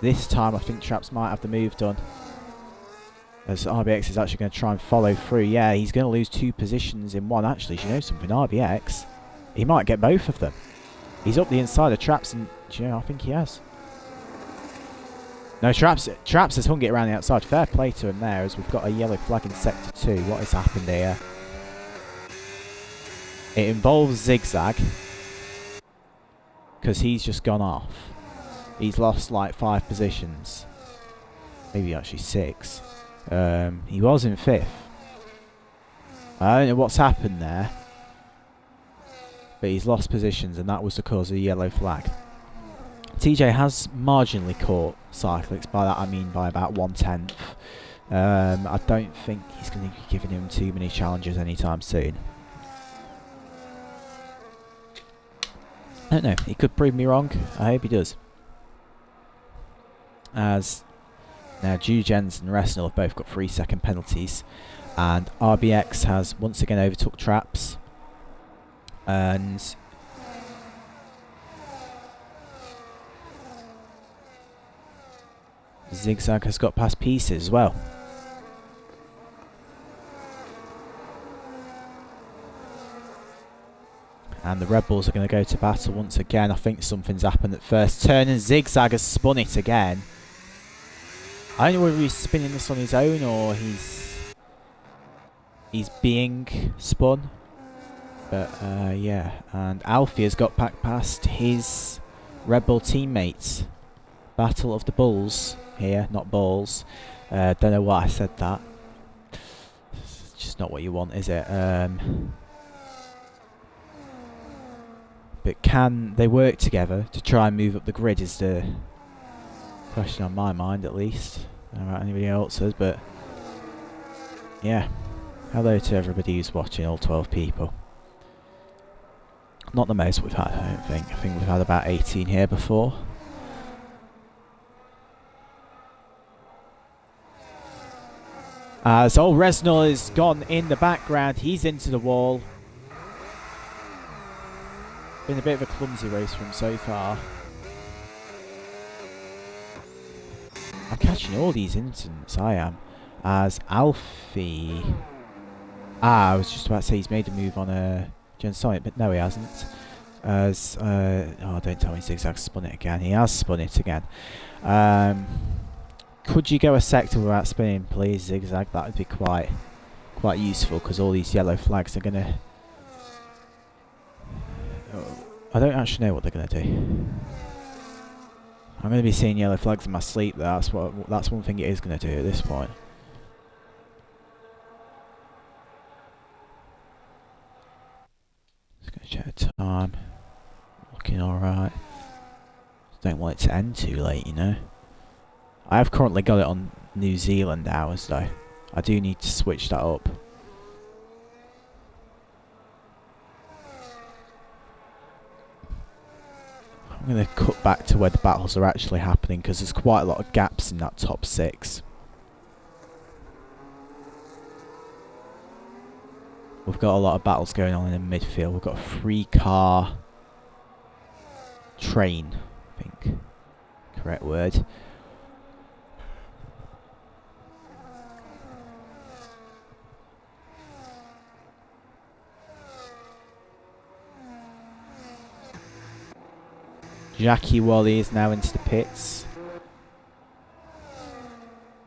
This time I think Traps might have the move done, as RBX is actually going to try and follow through. Yeah, he's going to lose 2 positions in one. Actually, do you know something? RBX, he might get both of them. He's up the inside of Traps, and do you know, I think he has. No, Traps has hung it around the outside. Fair play to him there, as we've got a yellow flag in Sector 2. What has happened here? It involves Zigzag, because he's just gone off. He's lost like 5 positions. Maybe actually 6. He was in 5th. I don't know what's happened there, but he's lost positions, and that was the cause of the yellow flag. TJ has marginally caught Cyclix. By that I mean by about 1/10. I don't think he's going to be giving him too many challenges anytime soon. I don't know. He could prove me wrong. I hope he does. As now Jugens and Resnal have both got 3-second penalties, and RBX has once again overtook Traps, and Zigzag has got past Pieces as well. And the Red Bulls are going to go to battle once again. I think something's happened at first turn, and Zigzag has spun it again. I don't know whether he's spinning this on his own or he's being spun. But yeah, and Alfie has got back past his Red Bull teammates. Battle of the Bulls here, not balls. Don't know why I said that. It's just not what you want, is it? But can they work together to try and move up the grid is the question on my mind, at least. I don't know about anybody else's, but yeah. Hello to everybody who's watching, all 12 people. Not the most we've had, I don't think. I think we've had about 18 here before. So Resnal is gone in the background. He's into the wall. Been a bit of a clumsy race for him so far. I'm catching all these incidents, I am. As Alfie... Ah, I was just about to say he's made a move on Gen Sonic, but no he hasn't. As... oh, don't tell me Zigzag spun it again. He has spun it again. Could you go a sector without spinning, please, Zigzag? That would be quite useful, because all these yellow flags are going to... I don't actually know what they're going to do. I'm going to be seeing yellow flags in my sleep. That's one thing it is going to do at this point. Just going to check the time. Looking alright. Don't want it to end too late, you know. I have currently got it on New Zealand hours though. I do need to switch that up. I'm going to cut back to where the battles are actually happening, because there's quite a lot of gaps in that top 6. We've got a lot of battles going on in the midfield. We've got a 3-car train, I think. Correct word. Jackie Wally is now into the pits.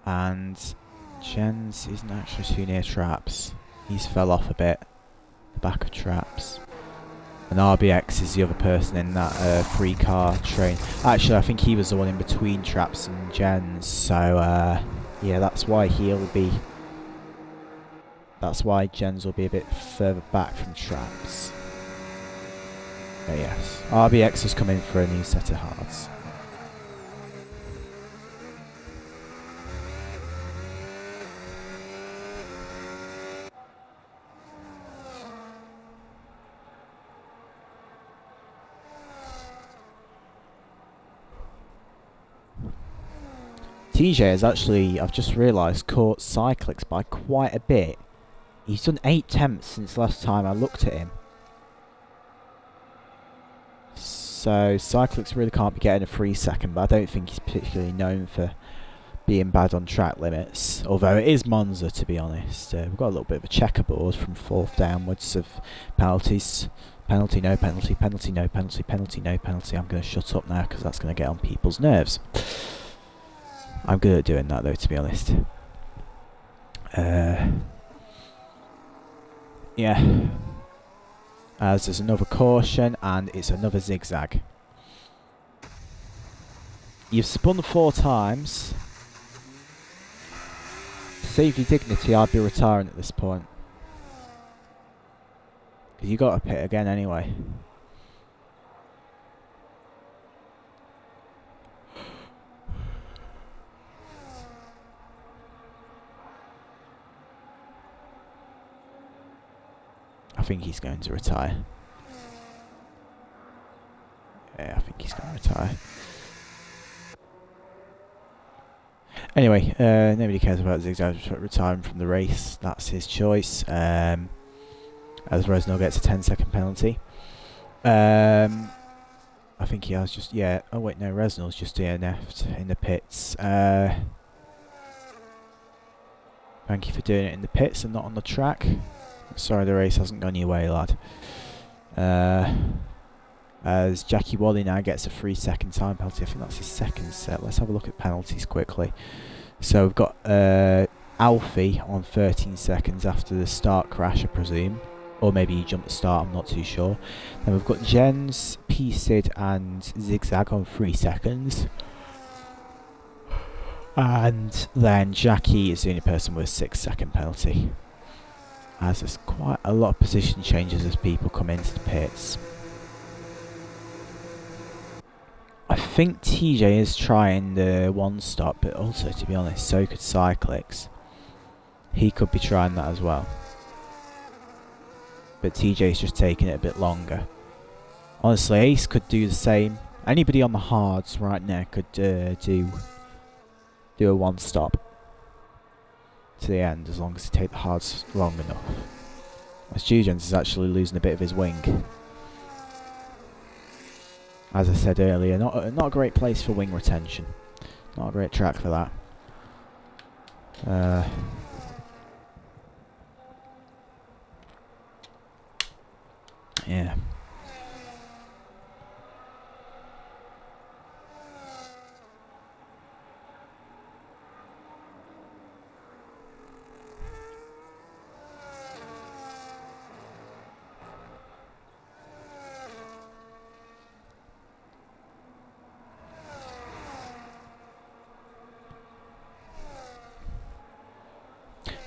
And Jens isn't actually too near traps. He's fell off a bit. The back of traps. And RBX is the other person in that 3-car train. Actually, I think he was the one in between traps and Jens. So, yeah, that's why he'll be... That's why Jens will be a bit further back from traps. But yes, RBX has come in for a new set of hards. TJ has actually, I've just realised, caught Cyclix by quite a bit. He's done 8 attempts since last time I looked at him. So Cyclix really can't be getting a 3 second, but I don't think he's particularly known for being bad on track limits. Although it is Monza, to be honest. We've got a little bit of a checkerboard from 4th downwards of penalties. Penalty, no penalty, penalty, no penalty, penalty, no penalty. I'm going to shut up now because that's going to get on people's nerves. I'm good at doing that though, to be honest. Yeah. As there's another caution, and it's another zigzag. You've spun 4 times. To save your dignity, I'd be retiring at this point. Because you got to pit again anyway. I think he's going to retire. Yeah, I think he's going to retire. Anyway, nobody cares about Zigzag retiring from the race. That's his choice. As Resnell gets a 10-second penalty. I think he has just... Yeah. Oh, wait, no. Resnell's just DNF'd in the pits. Thank you for doing it in the pits and not on the track. Sorry, the race hasn't gone your way, lad. As Jackie Wally now gets a 3-second time penalty. I think that's his 2nd set. Let's have a look at penalties quickly. So we've got Alfie on 13 seconds after the start crash, I presume. Or maybe he jumped the start, I'm not too sure. Then we've got Jens, P-Sid and Zigzag on 3 seconds. And then Jackie is the only person with a 6-second penalty. As there's quite a lot of position changes as people come into the pits. I think TJ is trying the 1-stop, but also, to be honest, so could Cyclix. He could be trying that as well. But TJ's just taking it a bit longer. Honestly, Ace could do the same. Anybody on the hards right now could do a 1-stop to the end, as long as they take the hards long enough. As Jujens is actually losing a bit of his wing. As I said earlier, not a great place for wing retention. Not a great track for that. Yeah.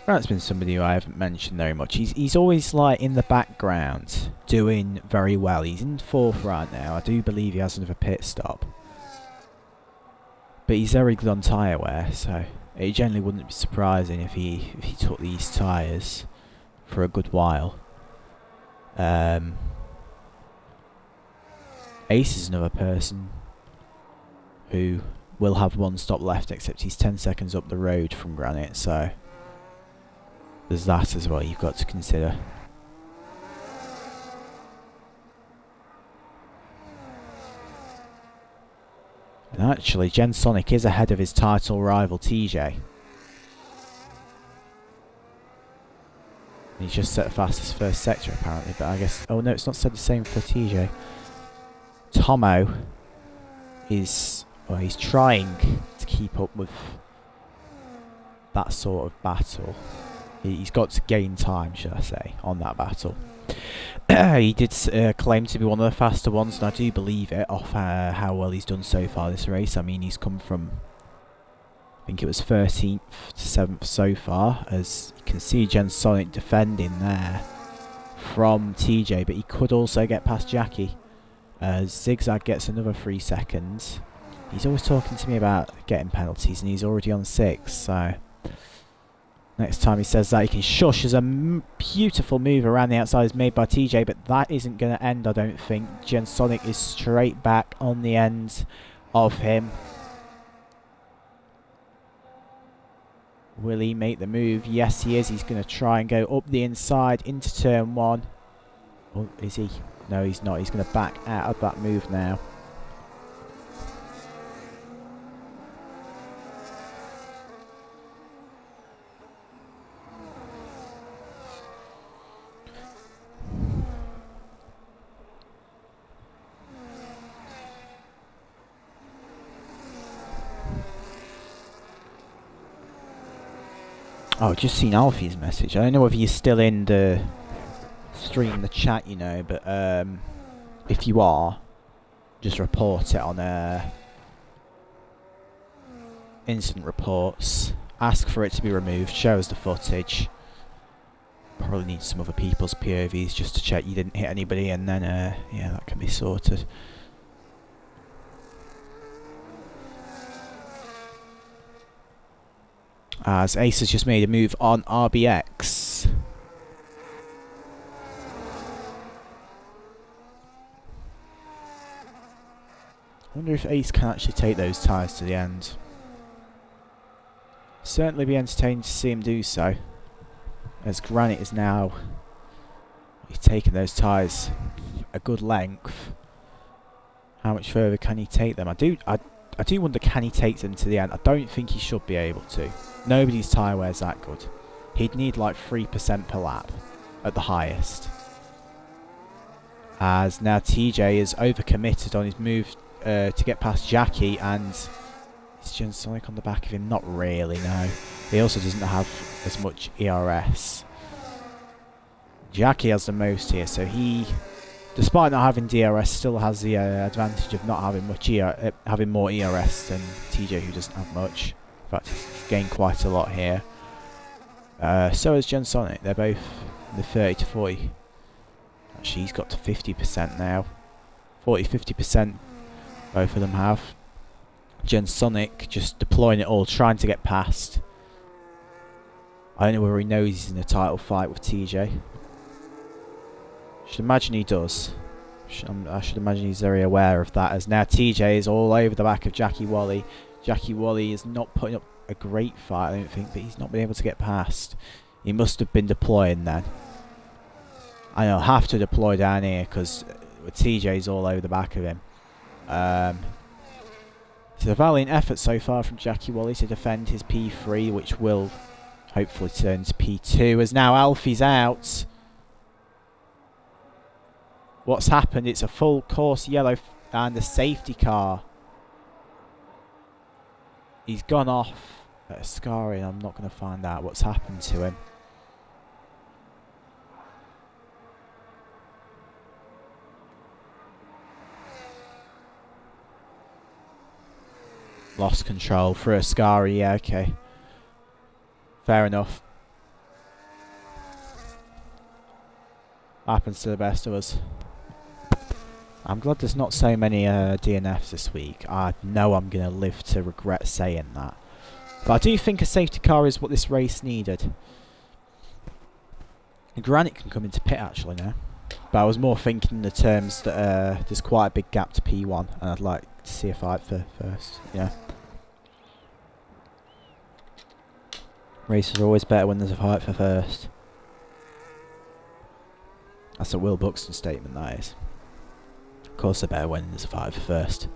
Grant's been somebody who I haven't mentioned very much. He's always like in the background, doing very well. He's in 4th right now. I do believe he has another pit stop, but he's very good on tyre wear, so it generally wouldn't be surprising if he took these tyres for a good while. Ace is another person who will have one stop left, except he's 10 seconds up the road from Granite, so there's that as well you've got to consider. And actually, Gensonic is ahead of his title rival TJ. He's just set the fastest first sector apparently, but I guess... Oh no, it's not said the same for TJ. Tomo is... Well, he's trying to keep up with that sort of battle. He's got to gain time, should I say, on that battle. He did claim to be one of the faster ones, and I do believe it, off how well he's done so far this race. I mean, he's come from, I think it was 13th to 7th so far, as you can see Gensonic defending there from TJ, but he could also get past Jackie, as Zigzag gets another 3 seconds. He's always talking to me about getting penalties, and he's already on 6, so... Next time he says that, he can shush. There's a beautiful move around the outside made by TJ, but that isn't going to end, I don't think. Gensonic is straight back on the end of him. Will he make the move? Yes, he is. He's going to try and go up the inside into turn 1. Oh, is he? No, he's not. He's going to back out of that move now. Oh, just seen Alfie's message. I don't know whether you're still in the stream, the chat, you know, but if you are, just report it on incident reports. Ask for it to be removed. Show us the footage. Probably need some other people's POVs just to check you didn't hit anybody, and then yeah, that can be sorted. As Ace has just made a move on RBX. I wonder if Ace can actually take those tyres to the end. Certainly be entertained to see him do so, as Granite is now... He's taken those tyres a good length. How much further can he take them? I do wonder, can he take them to the end? I don't think he should be able to. Nobody's tyre wear's that good. He'd need like 3% per lap at the highest. As now TJ is overcommitted on his move to get past Jackie, and is Gensonic on the back of him? Not really, no. He also doesn't have as much ERS. Jackie has the most here, so he, despite not having DRS, still has the advantage of not having much having more ERS than TJ, who doesn't have much. In fact, he's gained quite a lot here. So has Gensonic. They're both in the 30 to 40. Actually, he's got to 50% now. 40-50%. Both of them have. Gensonic just deploying it all, trying to get past. I don't know whether he knows he's in a title fight with TJ. Should imagine he does. I should imagine he's very aware of that, as now TJ is all over the back of Jackie Wally. Jackie Wally is not putting up a great fight, I don't think, but he's not been able to get past. He must have been deploying then. I know, have to deploy down here because TJ's all over the back of him. It's a valiant effort so far from Jackie Wally to defend his P3, which will hopefully turn to P2, as now Alfie's out. What's happened? It's a full course yellow and a safety car. He's gone off at a Scari, and I'm not going to find out what's happened to him. Lost control through a Scari, yeah, okay. Fair enough. Happens to the best of us. I'm glad there's not so many DNFs this week. I know I'm going to live to regret saying that. But I do think a safety car is what this race needed. Granite can come into pit actually now. But I was more thinking in the terms that there's quite a big gap to P1. And I'd like to see a fight for first. Yeah. Races are always better when there's a fight for first. That's a Will Buxton statement, that is. Of course they're better when there's a fight for first.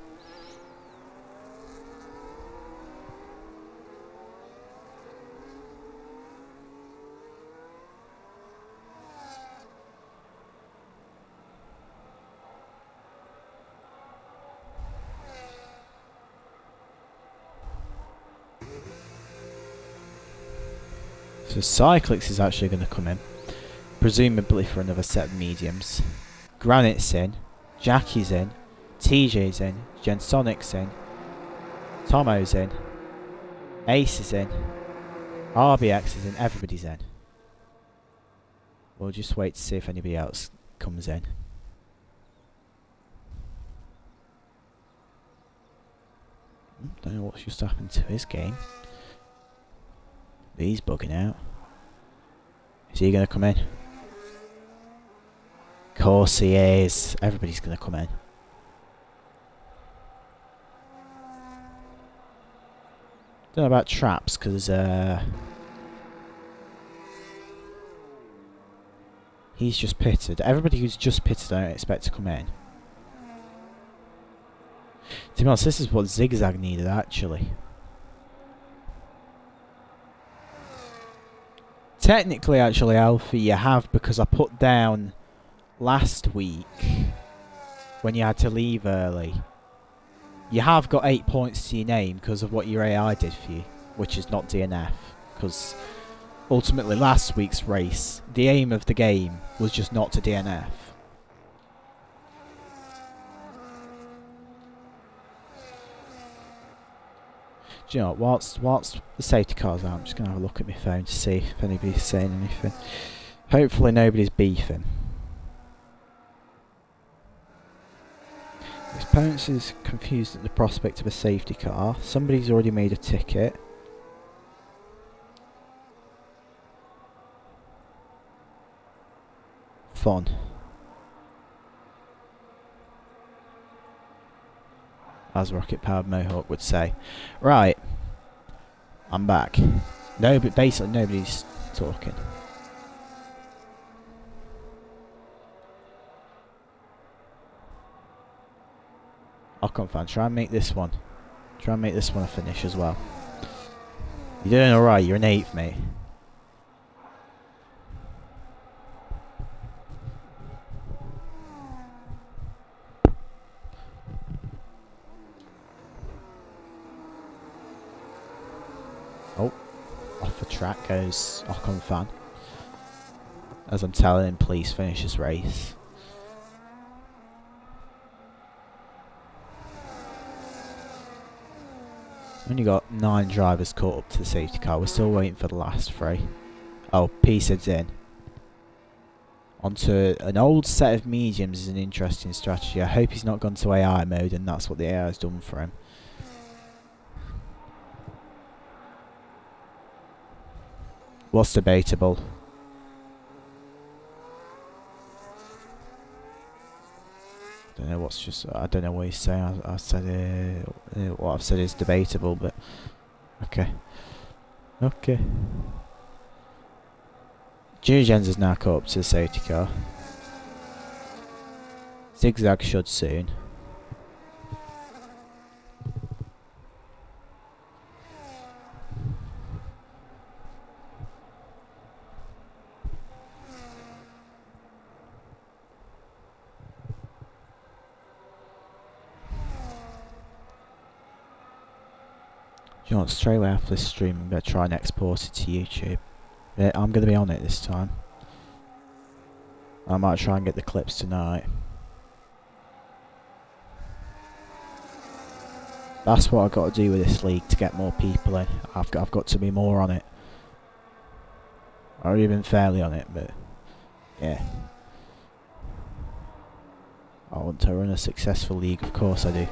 So Cyclix is actually going to come in, presumably for another set of mediums. Granite's in, Jackie's in, TJ's in, Jensonic's in, Tomo's in, Ace is in, RBX is in, everybody's in. We'll just wait to see if anybody else comes in. Don't know what's just happened to his game. But he's bugging out. Is he going to come in? Of course he is. Everybody's going to come in. Don't know about traps because he's just pitted. Everybody who's just pitted I don't expect to come in. To be honest, this is what Zigzag needed actually. Technically, actually, Alfie, you have, because I put down last week when you had to leave early. You have got 8 points to your name because of what your AI did for you, which is not DNF. Because ultimately, last week's race, the aim of the game was just not to DNF. Do you know what, whilst the safety car's out, I'm just going to have a look at my phone to see if anybody's saying anything. Hopefully nobody's beefing. His parents is confused at the prospect of a safety car. Somebody's already made a ticket. Fun. As Rocket Powered Mohawk would say. Right. I'm back. No, but basically nobody's talking. I'll come fan. Try and make this one. Try and make this one a finish as well. You're doing alright. You're an 8th, mate. Oh, off the track goes Ocon fan. As I'm telling him, please finish this race. Only got 9 drivers caught up to the safety car. We're still waiting for the last 3. Oh, P-Sid's in. Onto an old set of mediums is an interesting strategy. I hope he's not gone to AI mode and that's what the AI has done for him. What's debatable? Don't know what's just. I don't know what he's saying. I said what I've said is debatable, but okay, okay. Jens is now caught up to the safety car. Zigzag should soon. Do you know what, straight away after this stream I'm going to try and export it to YouTube. Yeah, I'm going to be on it this time. I might try and get the clips tonight. That's what I've got to do with this league to get more people in. I've got to be more on it. I've already been fairly on it, but yeah. I want to run a successful league, of course I do.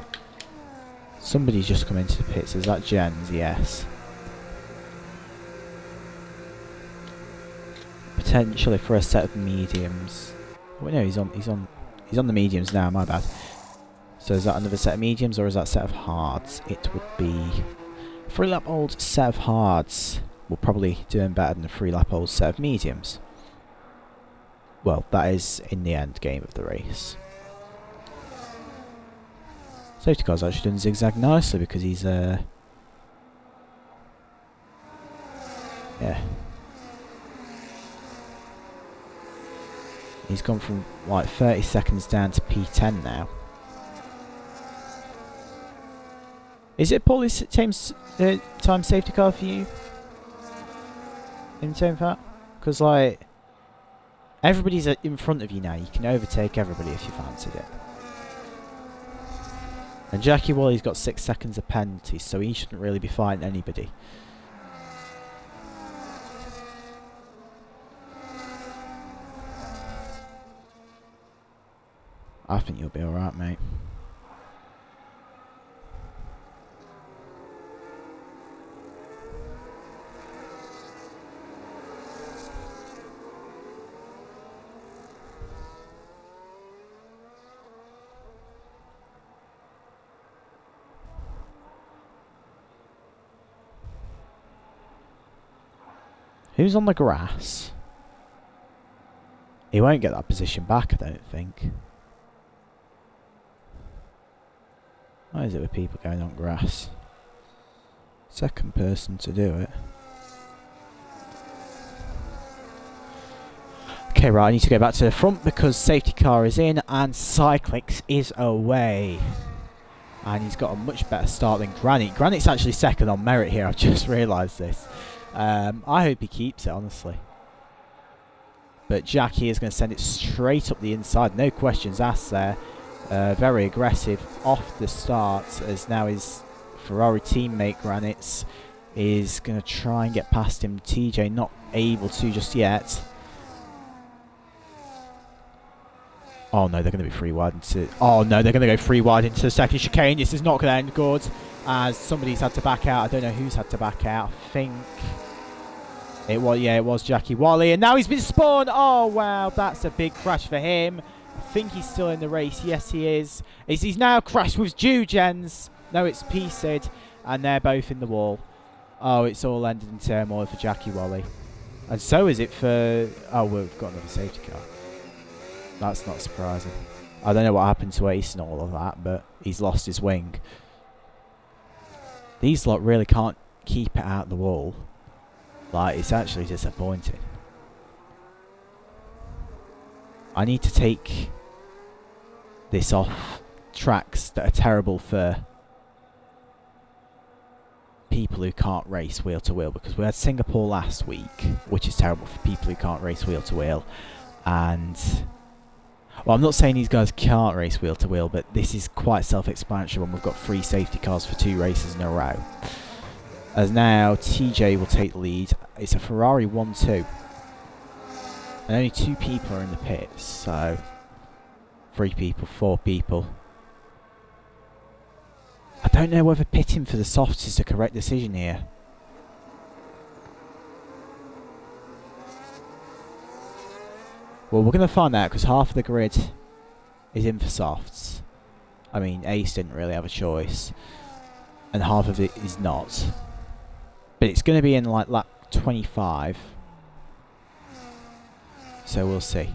Somebody's just come into the pits. Is that Jens? Yes. Potentially for a set of mediums. Oh no, he's on the mediums now. My bad. So is that another set of mediums or is that a set of hards? It would be 3-lap old set of hards. Will probably do him better than a 3-lap old set of mediums. Well, that is in the end game of the race. Safety car's actually done zigzag nicely because he's yeah. He's gone from like 30 seconds down to P10 now. Is it Paulie's time safety car for you? In terms of that? Because like everybody's in front of you now. You can overtake everybody if you fancied it. And Jackie Wally's got 6 seconds of penalty, so he shouldn't really be fighting anybody. I think you'll be alright, mate. Who's on the grass? He won't get that position back, I don't think. Why is it with people going on grass? Second person to do it. Okay, right, I need to go back to the front because safety car is in and Cyclix is away. And he's got a much better start than Granite. Granite's actually second on merit here, I've just realised this. I hope he keeps it, honestly. But Jackie is going to send it straight up the inside. No questions asked there. Very aggressive off the start as now his Ferrari teammate Granitz is going to try and get past him. TJ not able to just yet. Oh no, they're going to be free wide into... Oh no, they're going to go free wide into the second chicane. This is not going to end good as somebody's had to back out. I don't know who's had to back out. I think... It was Jackie Wally, and now he's been spawned. Oh wow, that's a big crash for him. I think he's still in the race. Yes, he is. He's now crashed with Jens. No, it's P-Sid, and they're both in the wall. Oh, it's all ended in turmoil for Jackie Wally, and so is it for. Oh, we've got another safety car. That's not surprising. I don't know what happened to Ace and all of that, but he's lost his wing. These lot really can't keep it out the wall. Like, it's actually disappointing. I need to take this off tracks that are terrible for people who can't race wheel to wheel, because we had Singapore last week, which is terrible for people who can't race wheel to wheel. And well, I'm not saying these guys can't race wheel to wheel, but this is quite self-explanatory when we've got 3 safety cars for 2 races in a row. As now TJ will take the lead. It's a Ferrari 1-2. And only 2 people are in the pits, so 3 people, 4 people. I don't know whether pitting for the softs is the correct decision here. Well, we're going to find out because half of the grid is in for softs. I mean, Ace didn't really have a choice. And half of it is not. But it's going to be in like lap 25. So we'll see.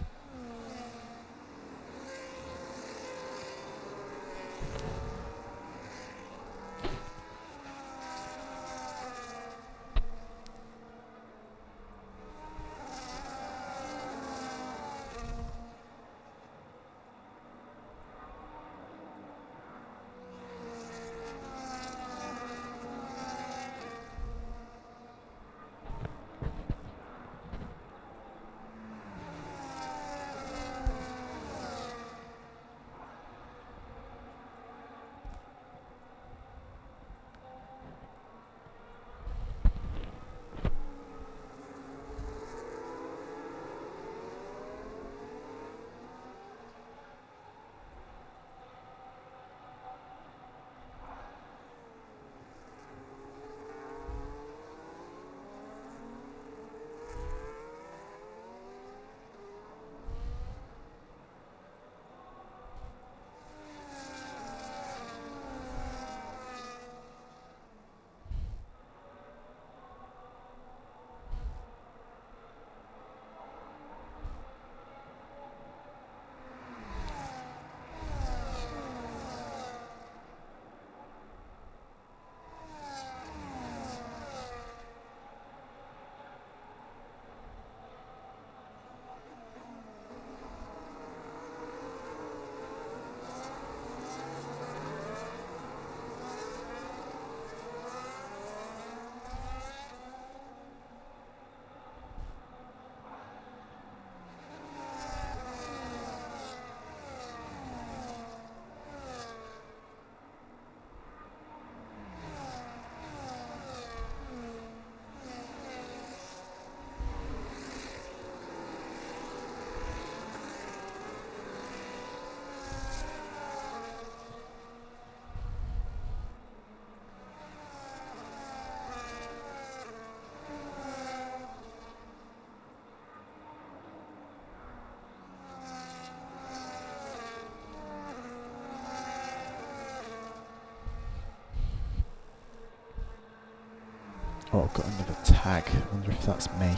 Oh, I've got another tag. I wonder if that's me.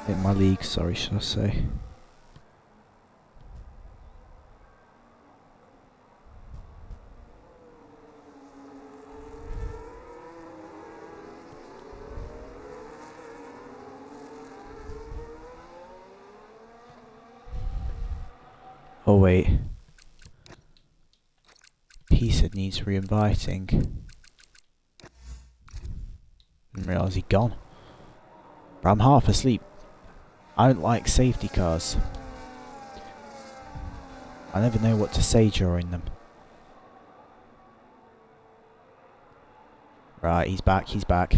In my league, sorry, should I say. Oh wait. He said needs re-inviting. Didn't realise he'd gone. But I'm half asleep. I don't like safety cars. I never know what to say during them. Right, he's back, he's back.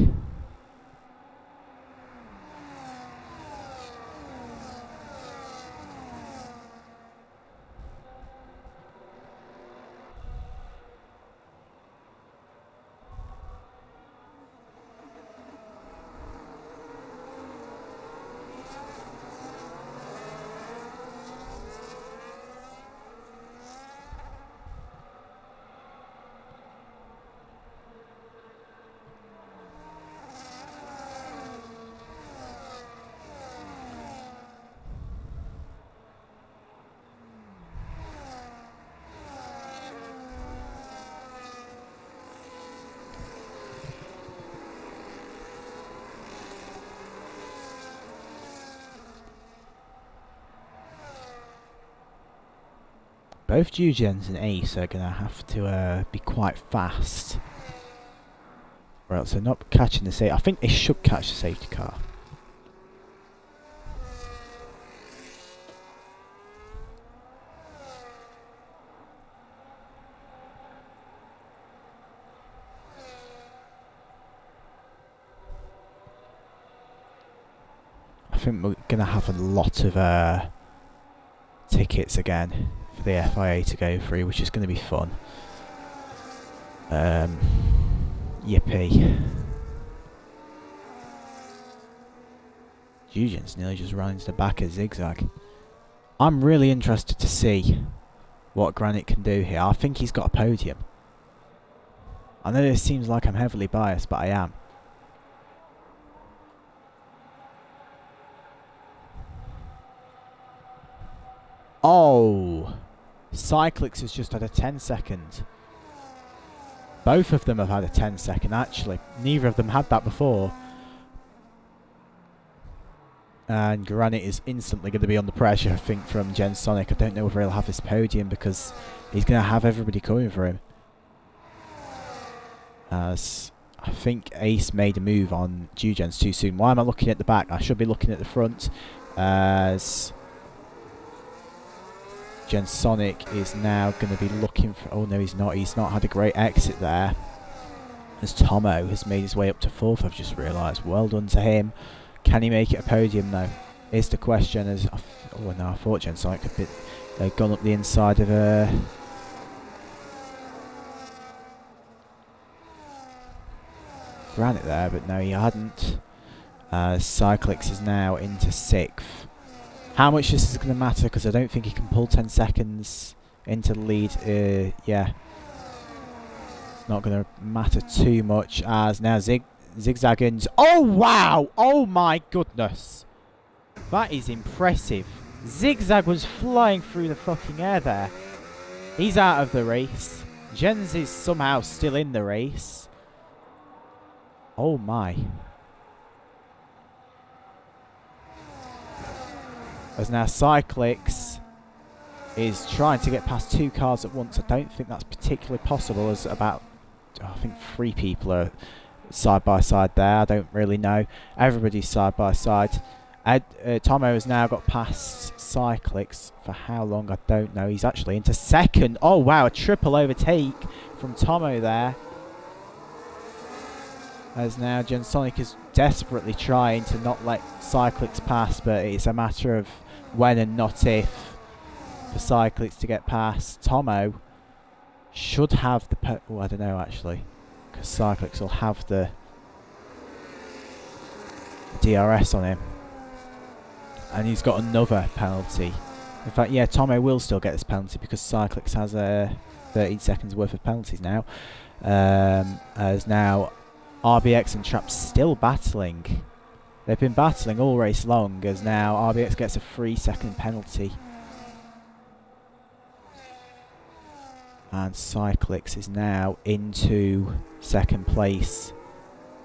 Both Jugens and Ace are going to have to be quite fast. Or else they're not catching the safety. I think they should catch the safety car. I think we're going to have a lot of tickets again for the FIA to go through, which is going to be fun. Yippee. Jugens nearly just ran into the back of Zigzag. I'm really interested to see what Granite can do here. I think he's got a podium. I know this seems like I'm heavily biased, but I am. Oh! Cyclix has just had a 10-second. Both of them have had a 10-second, actually. Neither of them had that before. And Granite is instantly going to be under pressure, I think, from Gensonic. I don't know whether he'll have his podium because he's going to have everybody coming for him. As I think Ace made a move on Jugens too soon. Why am I looking at the back? I should be looking at the front. As Gensonic is now going to be looking for... Oh no, he's not. He's not had a great exit there. As Tomo has made his way up to 4th, I've just realised. Well done to him. Can he make it a podium though? Is the question. As oh no, I thought Gensonic had gone up the inside of Granite there, but no, he hadn't. Cyclix is now into 6th. How much this is going to matter, because I don't think he can pull 10 seconds into the lead. Yeah. It's not going to matter too much, as now Zigzaggins. Oh, wow! Oh, my goodness. That is impressive. Zigzag was flying through the fucking air there. He's out of the race. Jens is somehow still in the race. Oh, my. As now Cyclix is trying to get past 2 cars at once. I don't think that's particularly possible, as about, I think 3 people are side by side there. I don't really know. Everybody's side by side. Tomo has now got past Cyclix for how long? I don't know. He's actually into 2nd. Oh wow, a triple overtake from Tomo there. As now Gensonic is desperately trying to not let Cyclix pass, but it's a matter of when and not if for Cyclix to get past. Tomo should have the... Oh, I don't know actually, because Cyclix will have the DRS on him. And he's got another penalty. In fact, yeah, Tomo will still get this penalty because Cyclix has 13 seconds worth of penalties now. As now RBX and Traps still battling. They've been battling all race long, as now RBX gets a 3-second penalty. And Cyclix is now into second place.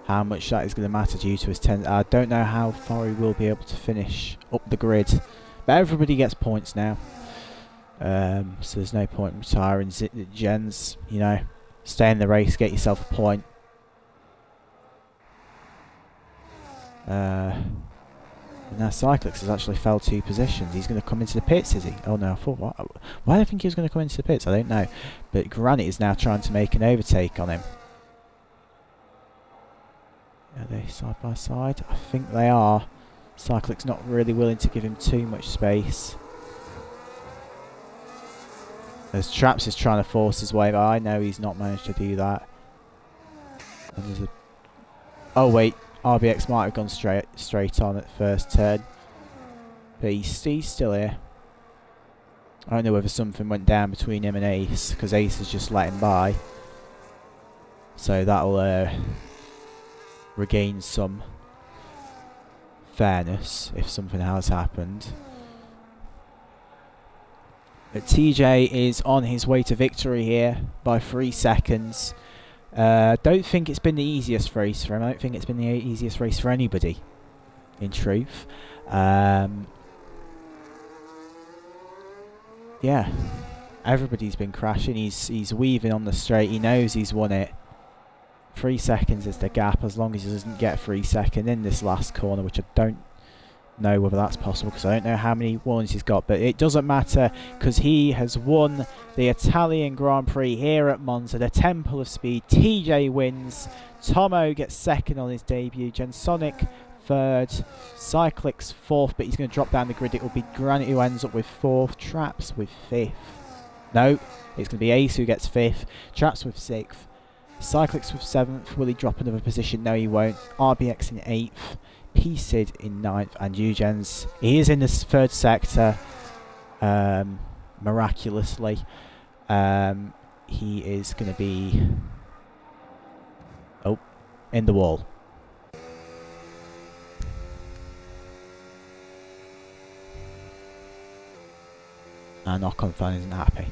How much that is going to matter due to his 10. I don't know how far he will be able to finish up the grid. But everybody gets points now. So there's no point in retiring. Gens, you know, stay in the race, get yourself a point. Now Cyclix has actually fell 2 positions. He's going to come into the pits, is he? Oh no, I thought, why do I think he was going to come into the pits? I don't know. But Granite is now trying to make an overtake on him. Are they side by side? I think they are. Cyclix not really willing to give him too much space. As Traps is trying to force his way, but I know he's not managed to do that. And there's a... Oh wait, RBX might have gone straight on at the first turn. But he's still here. I don't know whether something went down between him and Ace, because Ace has just let him by. So that'll regain some fairness if something has happened. But TJ is on his way to victory here by 3 seconds. Don't think it's been the easiest race for him. I don't think it's been the easiest race for anybody, in truth. Yeah, everybody's been crashing. He's weaving on the straight. He knows he's won it. 3 seconds is the gap, as long as he doesn't get 3 seconds in this last corner, which I don't know whether that's possible, because I don't know how many warnings he's got, but it doesn't matter, because he has won the Italian Grand Prix here at Monza, the Temple of Speed. TJ wins, Tomo gets second on his debut, Gensonic third, Cyclix fourth, but he's going to drop down the grid. It will be Granite who ends up with fourth, Traps with fifth. No, it's going to be Ace who gets fifth, Traps with sixth, Cyclix with 7th. Will he drop another position? No, he won't. RBX in 8th. P-Sid in 9th. And Eugens, he is in the 3rd sector. Miraculously. He is going to be... Oh, in the wall. And Ocon fan isn't happy.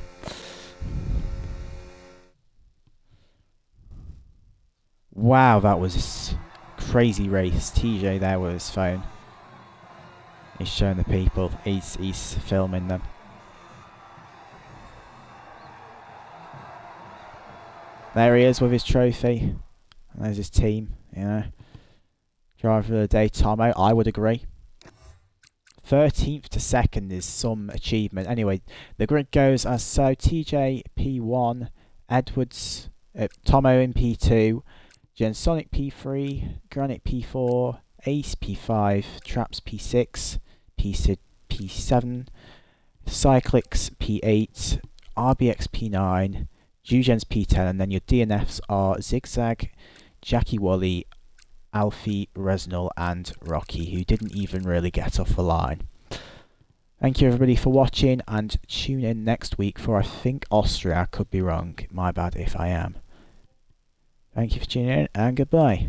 Wow, that was a crazy race. TJ there with his phone. He's showing the people. He's filming them. There he is with his trophy. And there's his team, you know. Driver of the day, Tomo, I would agree. 13th to 2nd is some achievement. Anyway, the grid goes as so. TJ P1, Edwards, Tomo in P2, Gensonic P3, Granite P4, Ace P5, Traps P6, P-Sid P7, Cyclix P8, RBX P9, Eugens P10, and then your DNFs are Zigzag, Jackie Wally, Alfie, Resnal, and Rocky, who didn't even really get off the line. Thank you everybody for watching, and tune in next week for, I think, Austria. I could be wrong. My bad if I am. Thank you for tuning in, and goodbye.